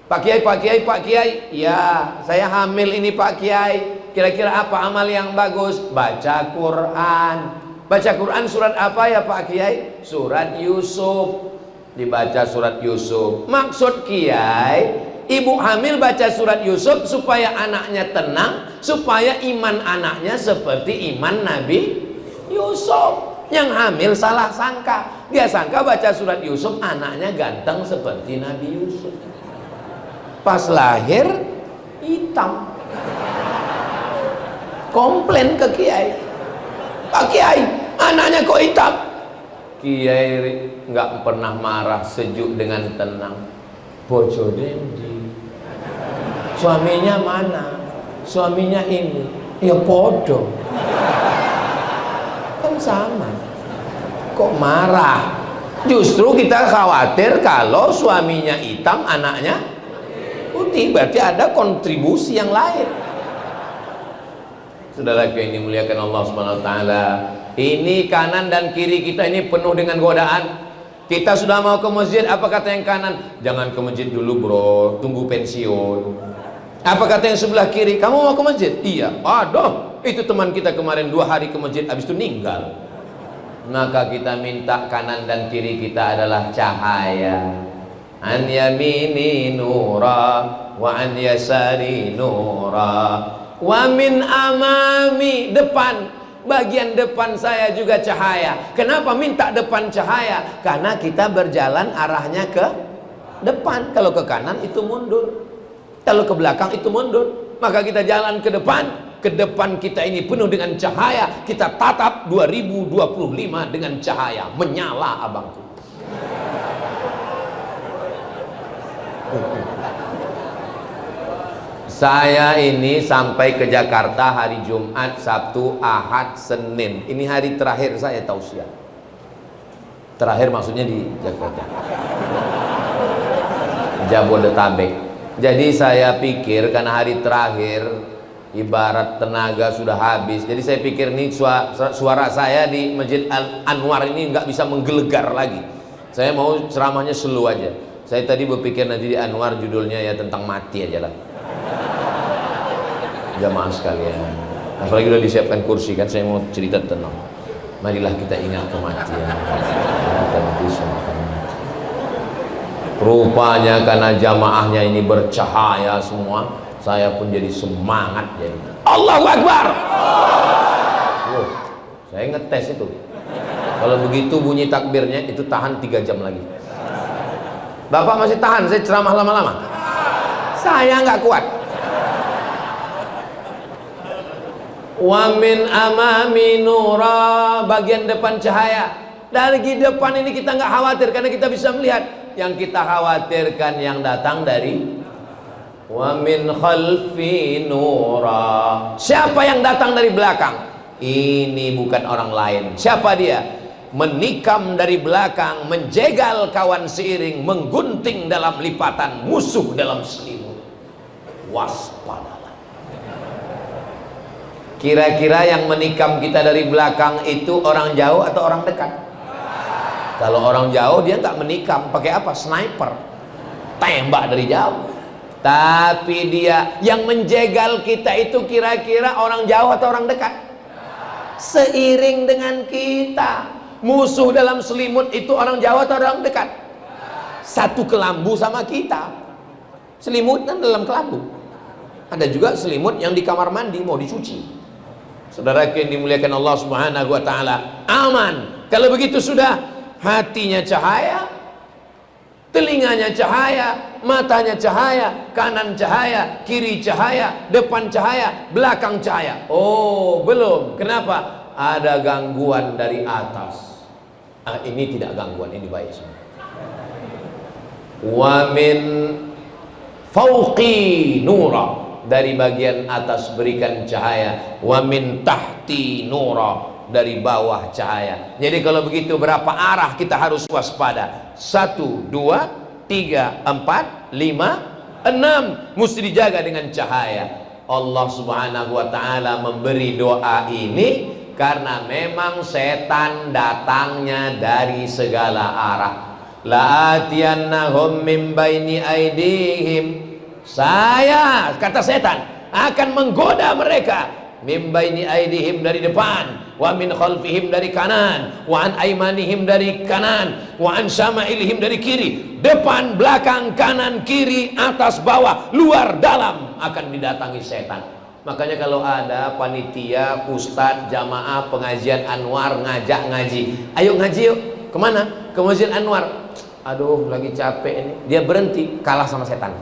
Pak Kiai, Pak Kiai, Pak Kiai, ya saya hamil ini Pak Kiai, kira-kira apa amal yang bagus? Baca Quran. Baca Quran surat apa ya Pak Kiai? Surat Yusuf. Dibaca surat Yusuf. Maksud Kiai, ibu hamil baca surat Yusuf supaya anaknya tenang, supaya iman anaknya seperti iman Nabi Yusuf. Yang hamil salah sangka, dia sangka baca surat Yusuf anaknya ganteng seperti Nabi Yusuf. Pas lahir hitam. Komplain ke Kiai, Pak Kiai, anaknya kok hitam? Kiai nggak pernah marah, sejuk dengan tenang. Bojo dendi, suaminya mana? Suaminya ini, ya podo, kan sama. Kok marah? Justru kita khawatir kalau suaminya hitam, anaknya putih, berarti ada kontribusi yang lain. Saudara yang dimuliakan Allah Subhanahu wa taala, ini kanan dan kiri kita ini penuh dengan godaan. Kita sudah mau ke masjid, apa kata yang kanan? Jangan ke masjid dulu bro, tunggu pensiun. Apa kata yang sebelah kiri? Kamu mau ke masjid? Iya. Aduh, itu teman kita kemarin 2 hari ke masjid, habis itu meninggal. Maka kita minta kanan dan kiri kita adalah cahaya. An yamini nura wa an yasari nura wa min amami, depan. Bagian depan saya juga cahaya. Kenapa minta depan cahaya? Karena kita berjalan arahnya ke depan. Kalau ke kanan itu mundur, kalau ke belakang itu mundur. Maka kita jalan ke depan ke depan kita ini penuh dengan cahaya. Kita tatap 2025 dengan cahaya menyala, abangku. Saya ini sampai ke Jakarta hari Jumat, Sabtu, Ahad, Senin. Ini hari terakhir saya tausiah. Terakhir maksudnya di Jakarta, Jabodetabek. Jadi saya pikir karena hari terakhir ibarat tenaga sudah habis, jadi saya pikir nih suara saya di Masjid Anwar ini nggak bisa menggelegar lagi. Saya mau ceramahnya slow aja. Saya tadi berpikir nanti di Anwar judulnya ya tentang mati aja lah. Jamaah sekalian, apalagi udah disiapkan kursi kan, saya mau cerita tentang marilah kita ingat kematian. Rupanya karena jamaahnya ini bercahaya semua, saya pun jadi semangat jadi. Allahu Akbar. Saya ngetes itu. Kalau begitu bunyi takbirnya itu tahan 3 jam lagi. Bapak masih tahan saya ceramah lama-lama? Saya nggak kuat. Wa min amami nura, bagian depan cahaya. Dari depan ini kita nggak khawatir karena kita bisa melihat. Yang kita khawatirkan yang datang dari wa min khalfi nura. Siapa yang datang dari belakang? Ini bukan orang lain. Siapa dia? Menikam dari belakang, menjegal kawan seiring, menggunting dalam lipatan, musuh dalam selimut. Waspadalah. Kira-kira yang menikam kita dari belakang itu orang jauh atau orang dekat? Kalau orang jauh dia nggak menikam, pakai apa? Sniper, tembak dari jauh. Tapi dia yang menjegal kita itu kira-kira orang jauh atau orang dekat? Seiring dengan kita. Musuh dalam selimut itu orang jauh atau orang dekat? Satu kelambu sama kita. Selimut kan dalam kelambu. Ada juga selimut yang di kamar mandi mau dicuci. Saudara yang dimuliakan Allah Subhanahu wa taala, aman. Kalau begitu sudah, hatinya cahaya, telinganya cahaya, matanya cahaya, kanan cahaya, kiri cahaya, depan cahaya, belakang cahaya. Oh, belum. Kenapa? Ada gangguan dari atas. Ini tidak gangguan, ini baik semua. Wa min fauqi nura, dari bagian atas berikan cahaya. Wa min tahti nura, dari bawah cahaya. Jadi kalau begitu berapa arah kita harus waspada? 1, 2, 3, 4, 5, 6 mesti dijaga dengan cahaya. Allah Subhanahu wa taala memberi doa ini karena memang setan datangnya dari segala arah. La'atiyannahum min baini aidihim, saya, kata setan, akan menggoda mereka. Min baini aidihim, dari depan, wa min khalfihim, dari kanan, wa an aimanihim, dari kanan, wa an syama'ilihim, dari kiri. Depan, belakang, kanan, kiri, atas, bawah, luar, dalam akan didatangi setan. Makanya kalau ada panitia, ustadz, jamaah, pengajian Anwar ngajak ngaji, ayo ngaji yuk. Kemana? Ke Masjid Anwar. Aduh lagi capek ini. Dia berhenti, kalah sama setan.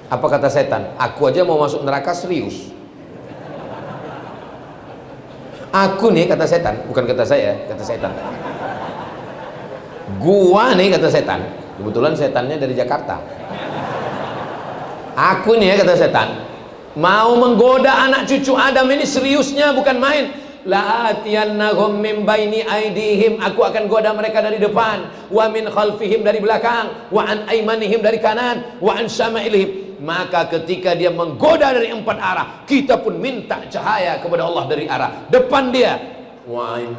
Apa kata setan? Aku aja mau masuk neraka serius. Aku nih, kata setan, bukan kata saya, kata setan. Gua nih, kata setan. Kebetulan setannya dari Jakarta. Aku nih, kata setan, mau menggoda anak cucu Adam ini seriusnya, bukan main. La'atiyannahum min baini aidihim, aku akan goda mereka dari depan, wa min khalfihim, dari belakang, wa an aimanihim, dari kanan, wa an syama'ilihim. Maka ketika dia menggoda dari 4 arah, kita pun minta cahaya kepada Allah dari arah depan dia. Wa in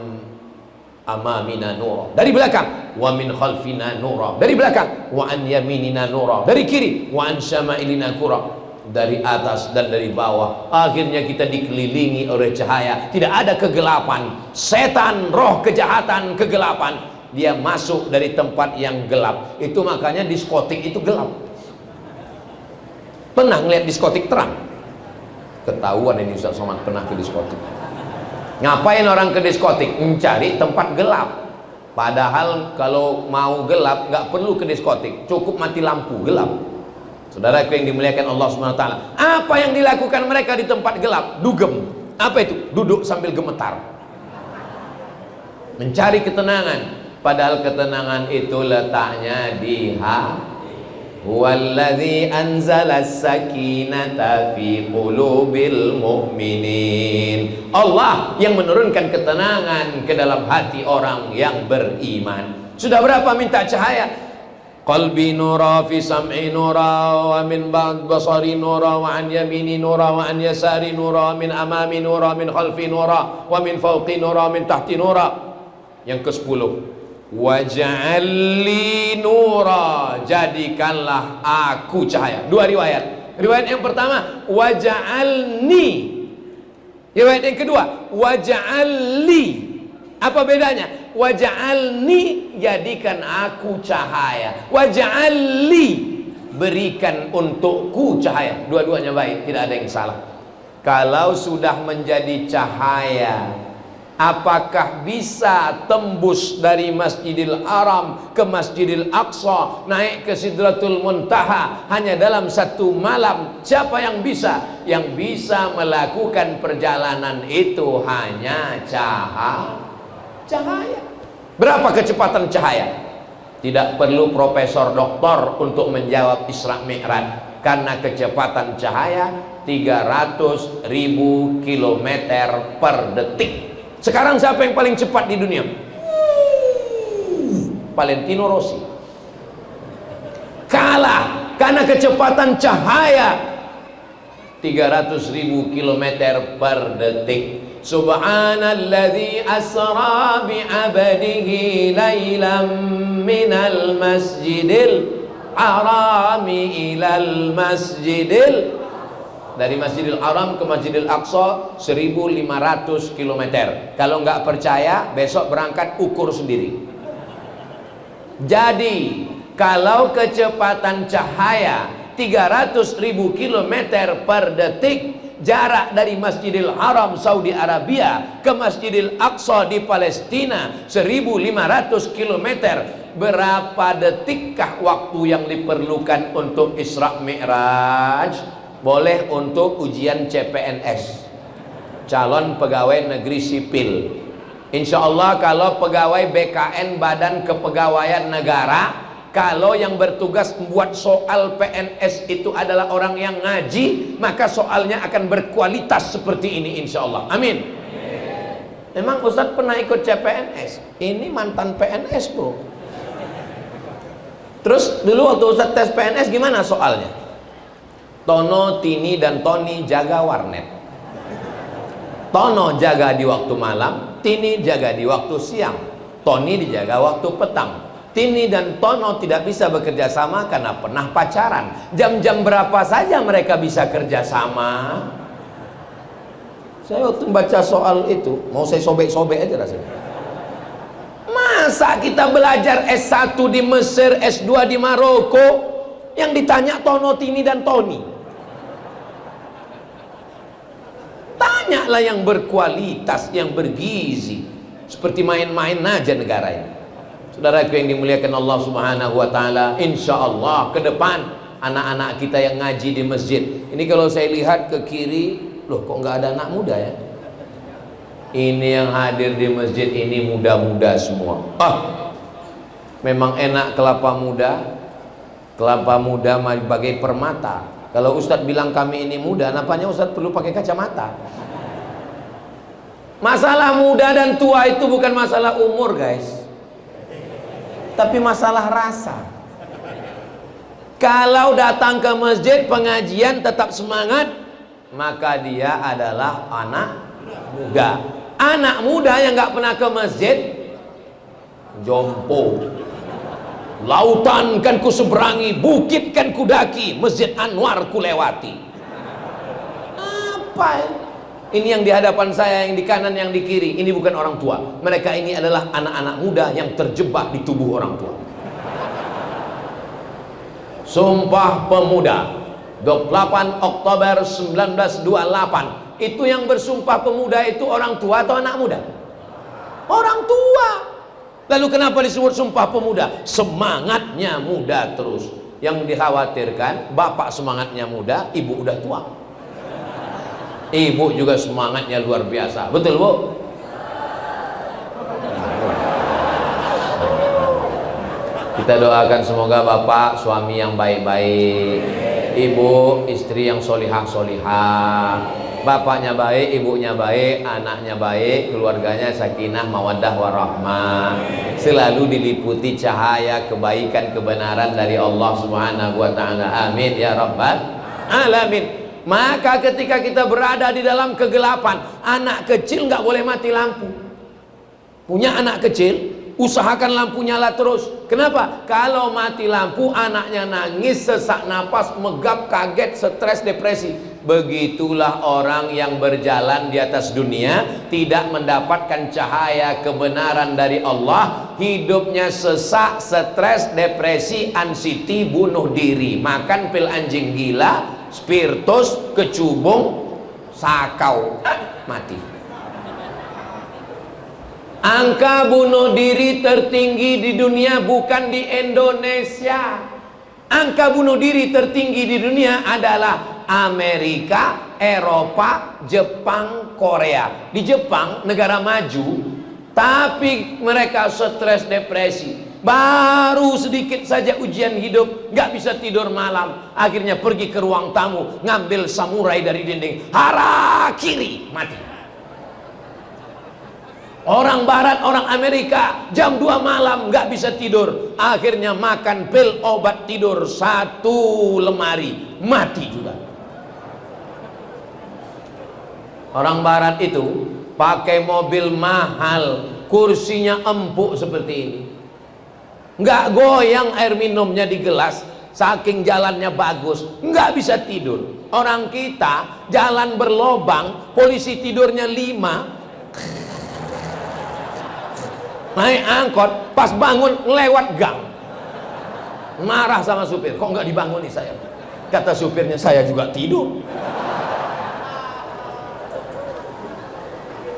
amamina nura, dari belakang, wa min khalfina nura, dari belakang, wa an yaminina nura, dari kiri, wa an syama'ilina nura, dari atas dan dari bawah. Akhirnya kita dikelilingi oleh cahaya. Tidak ada kegelapan. Setan, roh kejahatan, kegelapan, dia masuk dari tempat yang gelap. Itu makanya diskotik itu gelap. Pernah ngeliat diskotik terang? Ketahuan ini Ustaz Somad pernah ke diskotik. Ngapain orang ke diskotik? Mencari tempat gelap. Padahal kalau mau gelap nggak perlu ke diskotik, cukup mati lampu gelap. Saudaraku yang dimuliakan Allah Subhanahu wa taala, apa yang dilakukan mereka di tempat gelap? Dugem. Apa itu? Duduk sambil gemetar, mencari ketenangan. Padahal ketenangan itu letaknya di hati. Huwallazi anzalas sakinata fi qulubil mu'minin. Allah yang menurunkan ketenangan ke dalam hati orang yang beriman. Sudah berapa minta cahaya? Qalbi nura, fi sam'i nura, wa min ba'd basari nura, wa an yamini nura, wa an yasari nura, min amami nura, min khalfi nura, wa min fawqi nura, min tahti nura. Yang ke-10, waj'alli nura, jadikanlah aku cahaya. Dua riwayat. Riwayat yang pertama, waj'alni. Riwayat yang kedua, waj'alli. Apa bedanya? Waj'alni, jadikan aku cahaya. Waj'alli, berikan untukku cahaya. Dua-duanya baik, tidak ada yang salah. Kalau sudah menjadi cahaya, apakah bisa tembus dari Masjidil Haram ke Masjidil Aqsa, naik ke Sidratul Muntaha hanya dalam satu malam? Siapa yang bisa? Yang bisa melakukan perjalanan itu hanya cahaya. Berapa kecepatan cahaya? Tidak perlu profesor doktor untuk menjawab Isra Mi'raj, karena kecepatan cahaya 300.000 km per detik. Sekarang siapa yang paling cepat di dunia? Valentino Rossi. Kalah karena kecepatan cahaya 300.000 km per detik. Subhanalladzi asra bi'abdihi laylan minal masjidil harami ilal masjidil, dari Masjidil Haram ke Masjidil Aqsa 1500 km. Kalau nggak percaya, besok berangkat ukur sendiri. Jadi kalau kecepatan cahaya 300.000 km per detik, jarak dari Masjidil Haram Saudi Arabia ke Masjidil Aqsa di Palestina 1500 km, berapa detikkah waktu yang diperlukan untuk Isra Mi'raj? Boleh untuk ujian CPNS, calon pegawai negeri sipil. Insya Allah kalau pegawai BKN, Badan Kepegawaian Negara, kalau yang bertugas membuat soal PNS itu adalah orang yang ngaji, maka soalnya akan berkualitas seperti ini insya Allah. Amin. Memang Ustadz pernah ikut CPNS. Ini mantan PNS bro. Terus dulu waktu Ustadz tes PNS gimana soalnya? Tono, Tini, dan Toni jaga warnet. Tono jaga di waktu malam, Tini jaga di waktu siang, Toni dijaga waktu petang. Tini dan Tono tidak bisa bekerja sama karena pernah pacaran. Jam-jam berapa saja mereka bisa kerja sama? Saya waktu baca soal itu, mau saya sobek-sobek aja rasanya. Masa kita belajar S1 di Mesir, S2 di Maroko, yang ditanya Tono, Tini, dan Toni? Tanyalah yang berkualitas, yang bergizi. Seperti main-main aja negara ini. Saudaraku yang dimuliakan Allah Subhanahu wa taala, insya Allah ke depan anak-anak kita yang ngaji di masjid ini, kalau saya lihat ke kiri, loh kok nggak ada anak muda ya? Ini yang hadir di masjid ini muda-muda semua. Memang enak kelapa muda bagai permata. Kalau Ustadz bilang kami ini muda, napanya Ustadz perlu pakai kacamata. Masalah muda dan tua itu bukan masalah umur guys, tapi masalah rasa. Kalau datang ke masjid pengajian tetap semangat, maka dia adalah anak muda. Anak muda yang nggak pernah ke masjid, jompo. Lautan kan ku seberangi, bukit kan ku daki, Masjid Anwar ku lewati. Apa ini yang di hadapan saya, yang di kanan, yang di kiri? Ini bukan orang tua. Mereka ini adalah anak-anak muda yang terjebak di tubuh orang tua. Sumpah Pemuda 28 Oktober 1928. Itu yang bersumpah pemuda itu orang tua atau anak muda? Orang tua. Lalu kenapa disebut Sumpah Pemuda? Semangatnya muda terus. Yang dikhawatirkan bapak semangatnya muda, ibu udah tua. Ibu juga semangatnya luar biasa. Betul, Bu? Kita doakan semoga bapak suami yang baik-baik, ibu istri yang solihah-solihah, bapaknya baik, ibunya baik, anaknya baik, keluarganya sakinah mawaddah warahmah, selalu diliputi cahaya kebaikan kebenaran dari Allah Subhanahu wa taala. Amin ya rabbal alamin. Maka ketika kita berada di dalam kegelapan, anak kecil nggak boleh mati lampu. Punya anak kecil, usahakan lampu nyala terus. Kenapa? Kalau mati lampu, anaknya nangis, sesak napas, megap, kaget, stres, depresi. Begitulah orang yang berjalan di atas dunia, tidak mendapatkan cahaya kebenaran dari Allah, hidupnya sesak, stres, depresi, anxiety, bunuh diri, makan pil anjing gila, spiritus, kecubung, sakau, mati. Angka bunuh diri tertinggi di dunia bukan di Indonesia. Angka bunuh diri tertinggi di dunia adalah Amerika, Eropa, Jepang, Korea. Di Jepang, negara maju, tapi mereka stres, depresi. Baru sedikit saja ujian hidup, nggak bisa tidur malam. Akhirnya pergi ke ruang tamu, ngambil samurai dari dinding, harakiri, mati. Orang barat, orang Amerika, jam 2 malam nggak bisa tidur, akhirnya makan pil obat tidur 1 lemari, mati juga. Orang barat itu pakai mobil mahal, kursinya empuk seperti ini, nggak goyang air minumnya di gelas, saking jalannya bagus, nggak bisa tidur. Orang kita jalan berlobang, polisi tidurnya 5, naik angkot, pas bangun lewat gang, marah sama supir, kok nggak dibanguni saya? Kata supirnya, saya juga tidur.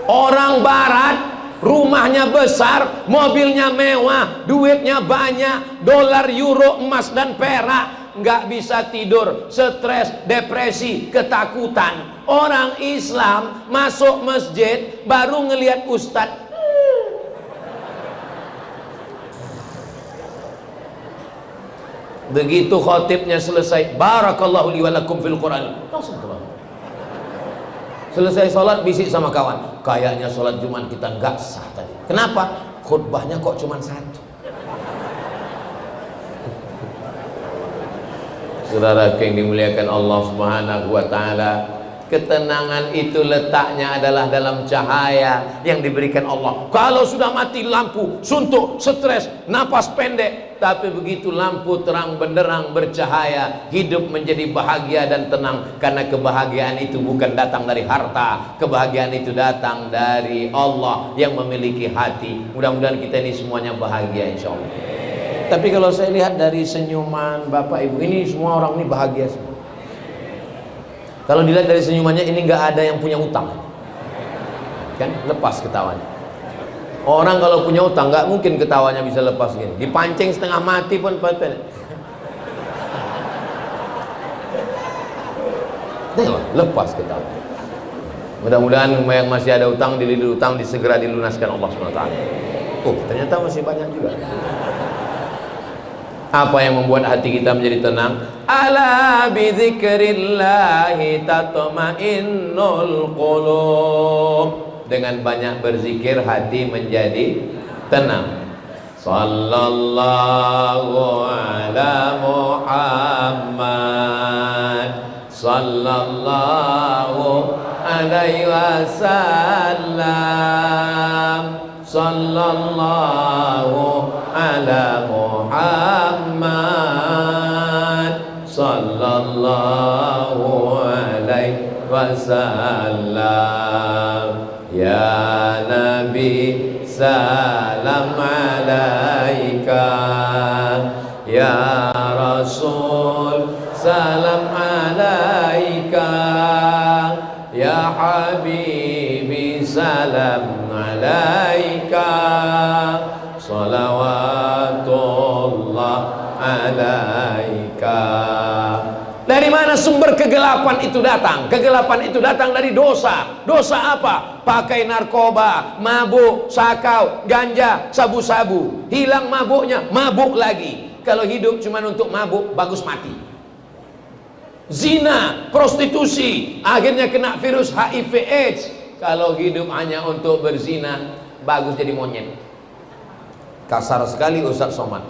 Orang barat rumahnya besar, mobilnya mewah, duitnya banyak, dolar, euro, emas dan perak, nggak bisa tidur, stres, depresi, ketakutan. Orang Islam masuk masjid baru ngelihat ustadz, begitu khotibnya selesai, barakallahu li wa lakum fil Quran, langsung pulang. Selesai sholat bisik sama kawan, kayaknya sholat Jumat kita nggak sah tadi. Kenapa? Khutbahnya kok cuma 1. Saudara yang dimuliakan Allah Subhanahu wa taala, ketenangan itu letaknya adalah dalam cahaya yang diberikan Allah. Kalau sudah mati lampu, suntuk, stres, napas pendek, tapi begitu lampu terang benderang bercahaya, hidup menjadi bahagia dan tenang. Karena kebahagiaan itu bukan datang dari harta, kebahagiaan itu datang dari Allah yang memiliki hati. Mudah-mudahan kita ini semuanya bahagia insya Allah. Tapi kalau saya lihat dari senyuman Bapak Ibu, ini semua orang ini bahagia semua. Kalau dilihat dari senyumannya, ini nggak ada yang punya utang, kan? Lepas ketawanya. Orang kalau punya utang nggak mungkin ketawanya bisa lepas gini. Dipancing setengah mati pun lepas ketawa. Mudah-mudahan yang masih ada utang, dililit utang, segera dilunaskan Allah SWT. Oh, ternyata masih banyak juga. Apa yang membuat hati kita menjadi tenang? Ala bi dzikrillahi tatma'innul qulub. Dengan banyak berzikir hati menjadi tenang. Sallallahu ala Muhammad, sallallahu alaihi wasallam, sallallahu ala Muhammad, sallallahu alaihi wasallam. Ya Nabi salam alaika, ya Rasul salam alaika, ya Habibi salam alaika, salawatullah alaika. mereka. Dari mana sumber kegelapan itu datang? Kegelapan itu datang dari dosa. Dosa apa? Pakai narkoba, mabuk, sakau, ganja, sabu-sabu. Hilang mabuknya, mabuk lagi. Kalau hidup cuma untuk mabuk, bagus mati. Zina, prostitusi, akhirnya kena virus HIV AIDS. Kalau hidup hanya untuk berzina, bagus jadi monyet. Kasar sekali Ustaz Somad.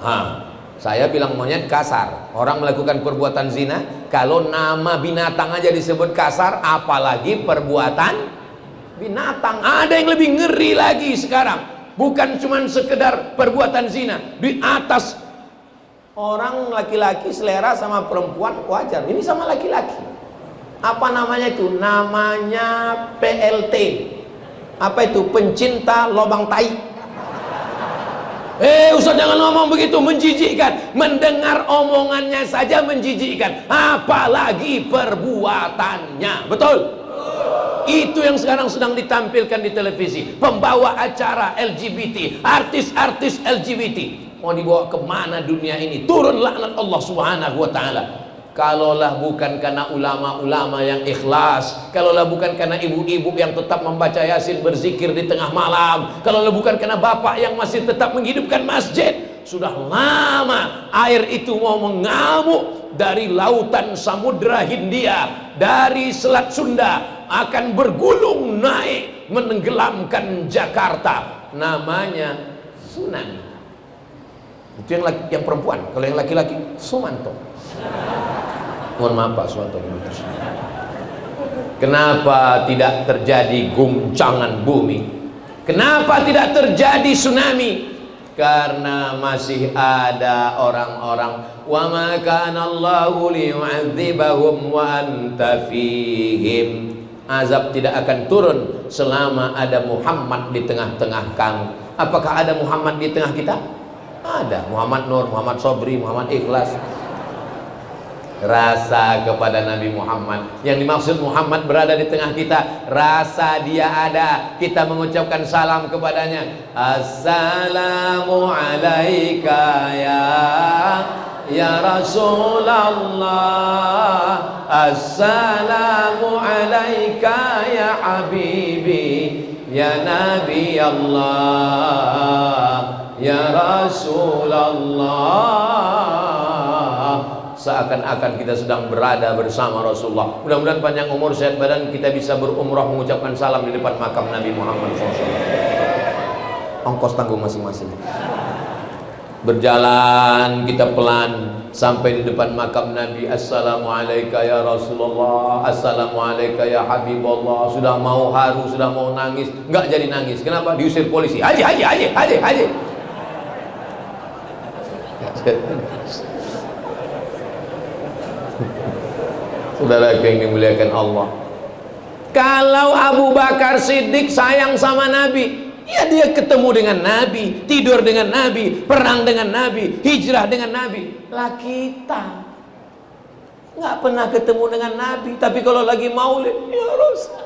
Saya bilang monyet kasar. Orang melakukan perbuatan zina, kalau nama binatang aja disebut kasar, apalagi perbuatan binatang. Ada yang lebih ngeri lagi sekarang. Bukan cuma sekedar perbuatan zina, di atas. Orang laki-laki selera sama perempuan wajar. Ini sama laki-laki. Apa namanya itu? Namanya PLT. Apa itu? Pencinta lobang tai. Ustaz jangan ngomong begitu, menjijikkan. Mendengar omongannya saja menjijikkan, apalagi perbuatannya. Betul? Itu yang sekarang sedang ditampilkan di televisi. Pembawa acara LGBT, artis-artis LGBT. Mau dibawa kemana dunia ini? Turun laknat Allah subhanahu wa ta'ala. Kalaulah bukan karena ulama-ulama yang ikhlas, kalaulah bukan karena ibu-ibu yang tetap membaca yasin berzikir di tengah malam, kalaulah bukan karena bapak yang masih tetap menghidupkan masjid, sudah lama air itu mau mengamuk dari lautan Samudra Hindia, dari Selat Sunda, akan bergulung naik menenggelamkan Jakarta. Namanya tsunami. Itu yang perempuan. Kalau yang laki-laki Sumanto. Mohon maaf Pak Suwanto. Kenapa tidak terjadi guncangan bumi? Kenapa tidak terjadi tsunami? Karena masih ada orang-orang, wa ma kana Allahu liyu'adzibahum wa anta fihim. Azab tidak akan turun selama ada Muhammad di tengah-tengah kamu. Apakah ada Muhammad di tengah kita? Ada. Muhammad Nur, Muhammad Sobri, Muhammad Ikhlas. Rasa kepada Nabi Muhammad. Yang dimaksud Muhammad berada di tengah kita, rasa dia ada. Kita mengucapkan salam kepadanya. Assalamu alaika ya Rasulullah. Assalamu alaika ya Habibi, ya Nabi Allah, ya Rasulullah. Seakan-akan kita sedang berada bersama Rasulullah. Mudah-mudahan panjang umur, sehat badan, kita bisa berumrah mengucapkan salam di depan makam Nabi Muhammad SAW. Ongkos tanggung masing-masing. Berjalan kita pelan sampai di depan makam Nabi. Assalamualaikum ya Rasulullah, assalamualaikum ya Habibullah. Sudah mau haru, sudah mau nangis, nggak jadi nangis. Kenapa? Diusir polisi. Haji. Saudara yang dimuliakan Allah, kalau Abu Bakar Siddiq sayang sama Nabi, ya dia ketemu dengan Nabi, tidur dengan Nabi, perang dengan Nabi, hijrah dengan Nabi. Lah kita nggak pernah ketemu dengan Nabi, tapi kalau lagi maulid, ya Rasul,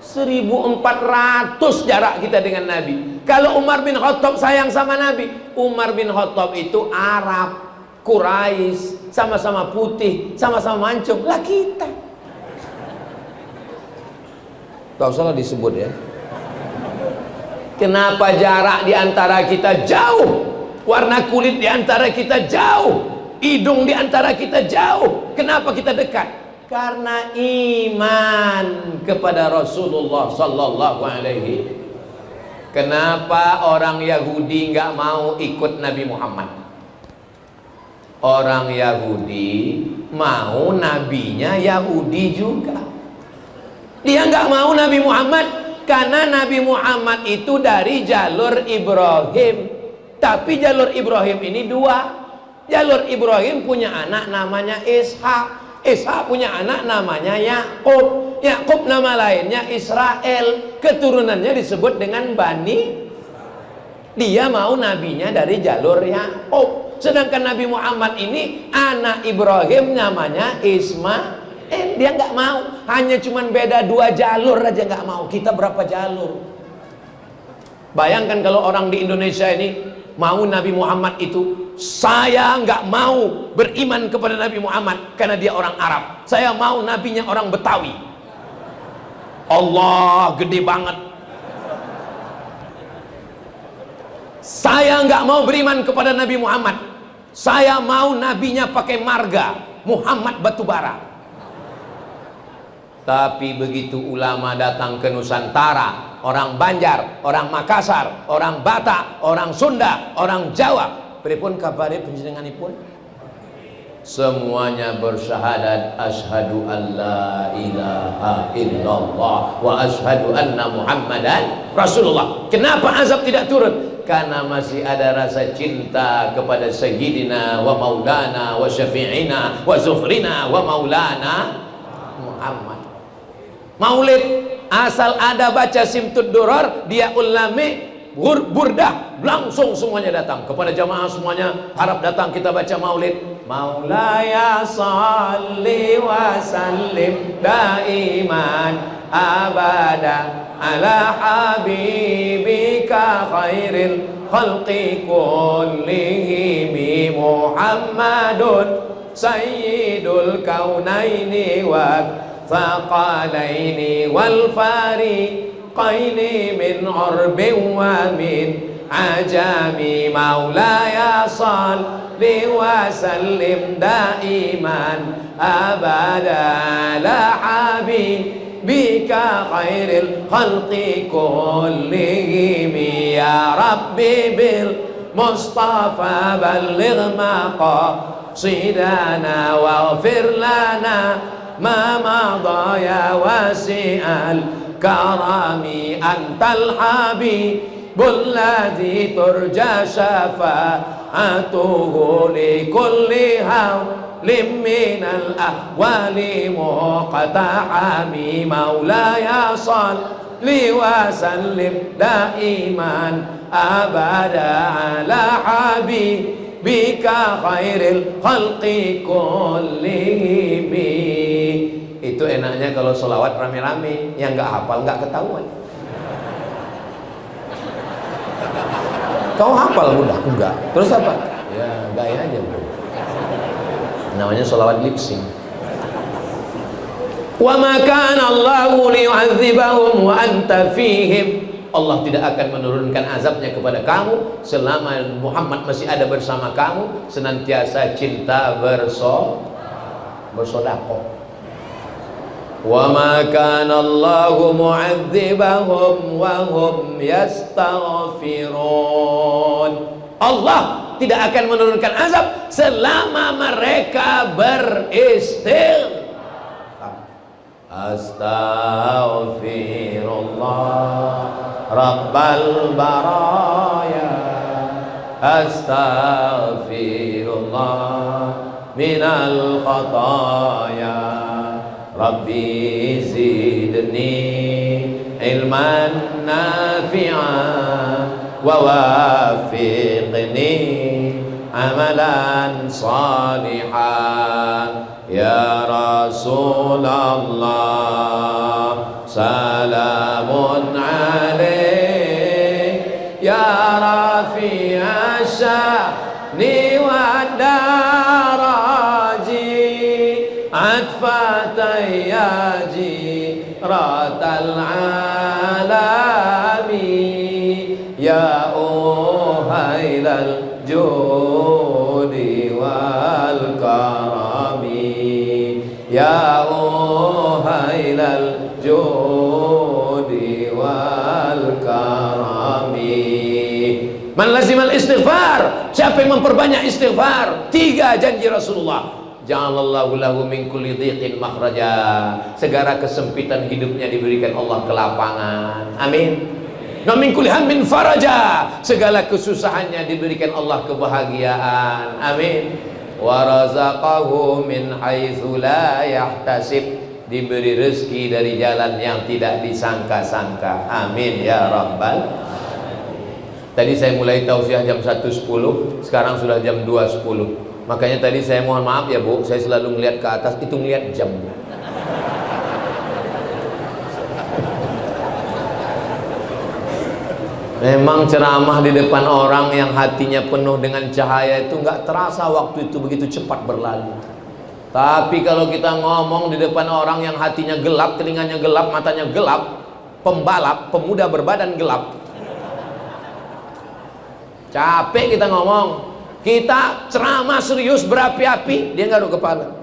1400 jarak kita dengan Nabi. Kalau Umar bin Khattab sayang sama Nabi, Umar bin Khattab itu Arab, Quraisy, sama-sama putih, sama-sama mancung. Lah kita tak usahlah disebut ya. Kenapa jarak di antara kita jauh? Warna kulit di antara kita jauh, hidung di antara kita jauh. Kenapa kita dekat? Karena iman kepada Rasulullah sallallahu alaihi. Kenapa orang Yahudi nggak mau ikut Nabi Muhammad? Orang Yahudi mau nabinya Yahudi juga. Dia nggak mau Nabi Muhammad karena Nabi Muhammad itu dari jalur Ibrahim. Tapi jalur Ibrahim ini dua. Jalur Ibrahim punya anak namanya Ishak. Ishak punya anak namanya Yakub. Yakub nama lainnya Israel. Keturunannya disebut dengan Bani. Dia mau nabinya dari jalur Yakub. Sedangkan Nabi Muhammad ini anak Ibrahim namanya Ismail. Dia nggak mau. Hanya cuman beda 2 jalur aja nggak mau. Kita berapa jalur? Bayangkan kalau orang di Indonesia ini mau Nabi Muhammad itu, saya nggak mau beriman kepada Nabi Muhammad karena dia orang Arab. Saya mau nabinya orang Betawi. Allah gede banget. Saya nggak mau beriman kepada Nabi Muhammad. Saya mau nabinya pakai marga Muhammad Batubara. Tapi begitu ulama datang ke Nusantara, orang Banjar, orang Makassar, orang Batak, orang Sunda, orang Jawa, pripun kabare panjenenganipun? Semuanya bersyahadat asyhadu an la ilaha illallah wa asyhadu anna Muhammadan Rasulullah. Kenapa azab tidak turun? Karena masih ada rasa cinta kepada Sayyidina wa Maulana wa Syafi'ina wa Zufrina wa Maulana Muhammad. Maulid, asal ada baca Simtud Duror, dia ulami, burdah, langsung semuanya datang. Kepada jamaah semuanya, harap datang kita baca maulid. Maulaya salli wa sallim daiman abada ala habibika khairil khalqi kullihim Muhammadun sayyidul kaunaini wa ثقلين والفريقين من عرب ومن عجم مولاي صل وسلم دائما أبدا على حبيبك خير الخلق كلهم يا ربي بالمصطفى بلغ مقاصدنا واغفر لنا ما مضى يا واسع الكرم أنت الحبيب الذي ترجى شفاعته لكل هول من الأهوال مقتحم مولاي صل وسلم دائما أبدا على حبيبك خير الخلق كلهم. Itu enaknya kalau sholawat rame-rame, yang nggak hafal nggak ketahuan. Kau hafal udah? Enggak. Terus apa? Ya gaya aja bro. Namanya sholawat lip sync. Wa ma kana Allahu liyu'adzibahum wa anta fihim. Allah tidak akan menurunkan azabnya kepada kamu selama Muhammad masih ada bersama kamu, senantiasa cinta bersodako. Wa ma kana Allahu mu'adzibahum wa hum yastaghfirun. Allah tidak akan menurunkan azab selama mereka beristighfar. Astaghfirullah Rabbal baraya, astaghfirullah minal khataya. Rabbi zidni ilman nafi'an wa wafiqni amalan salihan. Ya Rasulullah salamun alaik ya rafi'a sya'ni wa daraji atfatay ya jiratal alami ya uhailal judi wal karami ya uhailal judi wal karami. Man lazimal istighfar, siapa yang memperbanyak istighfar, 3 janji Rasulullah. Ja'alallahu lahu min kulli dhiqin makhraja, segala kesempitan hidupnya diberikan Allah kelapangan. Amin. Wa min kulli hammin faraja, segala kesusahannya diberikan Allah kebahagiaan. Amin. Wa razaqahu min haitsu la yahtasib, diberi rezeki dari jalan yang tidak disangka-sangka. Amin ya rabbal. Tadi saya mulai tausiah jam 1.10, sekarang sudah jam 2.10. Makanya tadi saya mohon maaf ya Bu, saya selalu melihat ke atas, itu melihat jam. Memang ceramah di depan orang yang hatinya penuh dengan cahaya itu nggak terasa waktu itu begitu cepat berlalu. Tapi kalau kita ngomong di depan orang yang hatinya gelap, telinganya gelap, matanya gelap, pembalap, pemuda berbadan gelap, capek kita ngomong. Kita ceramah serius berapi-api, dia garuk kepala.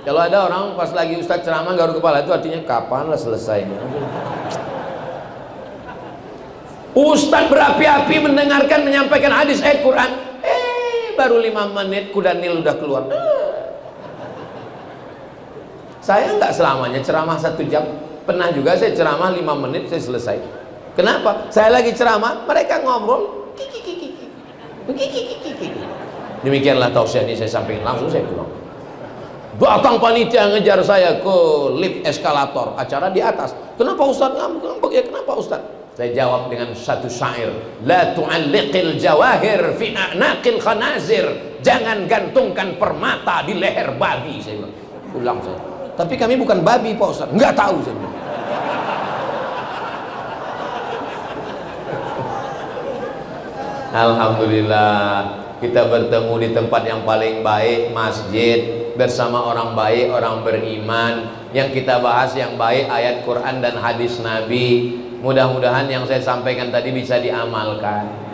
Kalau ada orang pas lagi ustadz ceramah garuk kepala, itu artinya kapan lah selesainya. Ustadz berapi-api mendengarkan menyampaikan hadis ayat Quran, baru 5 menit kuda nil udah keluar. Saya nggak selamanya ceramah 1 jam. Pernah juga saya ceramah 5 menit saya selesai. Kenapa? Saya lagi ceramah, mereka ngobrol. Demikianlah tausiah ini saya sampaikan, langsung saya pulang. Datang panitia ngejar saya ke lift eskalator, acara di atas. Kenapa Ustaz ngambek? Ya kenapa Ustaz? Saya jawab dengan satu syair, la tu'alliqil jawahir fi a'naqil khanazir. Jangan gantungkan permata di leher babi, saya bilang. Ulang saya. Tapi kami bukan babi Pak Ustaz. Enggak tahu saya bilang. Alhamdulillah kita bertemu di tempat yang paling baik, masjid, bersama orang baik, orang beriman. Yang kita bahas yang baik ayat Quran dan hadis Nabi. Mudah-mudahan yang saya sampaikan tadi bisa diamalkan.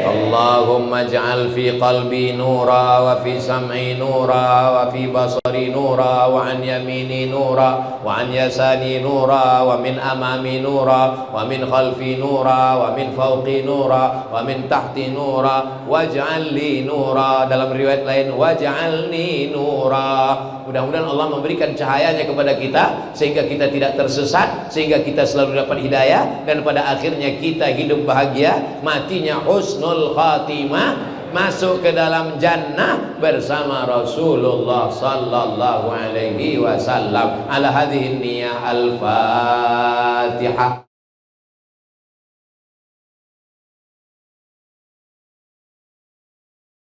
Allahumma ja'al fi qalbi nura wa fi sam'i nura wa fi basari nura wa an yamini nura wa an yasani nura wa min amami nura wa min khalfi nura wa min fawqi nura wa min tahti nura waj'al li nura. Dalam riwayat lain waj'alni nura. Mudah-mudahan Allah memberikan cahayanya kepada kita sehingga kita tidak tersesat, sehingga kita selalu dapat hidayah, dan pada akhirnya kita hidup bahagia, matinya husnul khatimah, masuk ke dalam jannah bersama Rasulullah sallallahu alaihi wasallam. Ala hadhihi niyah al-Fatihah.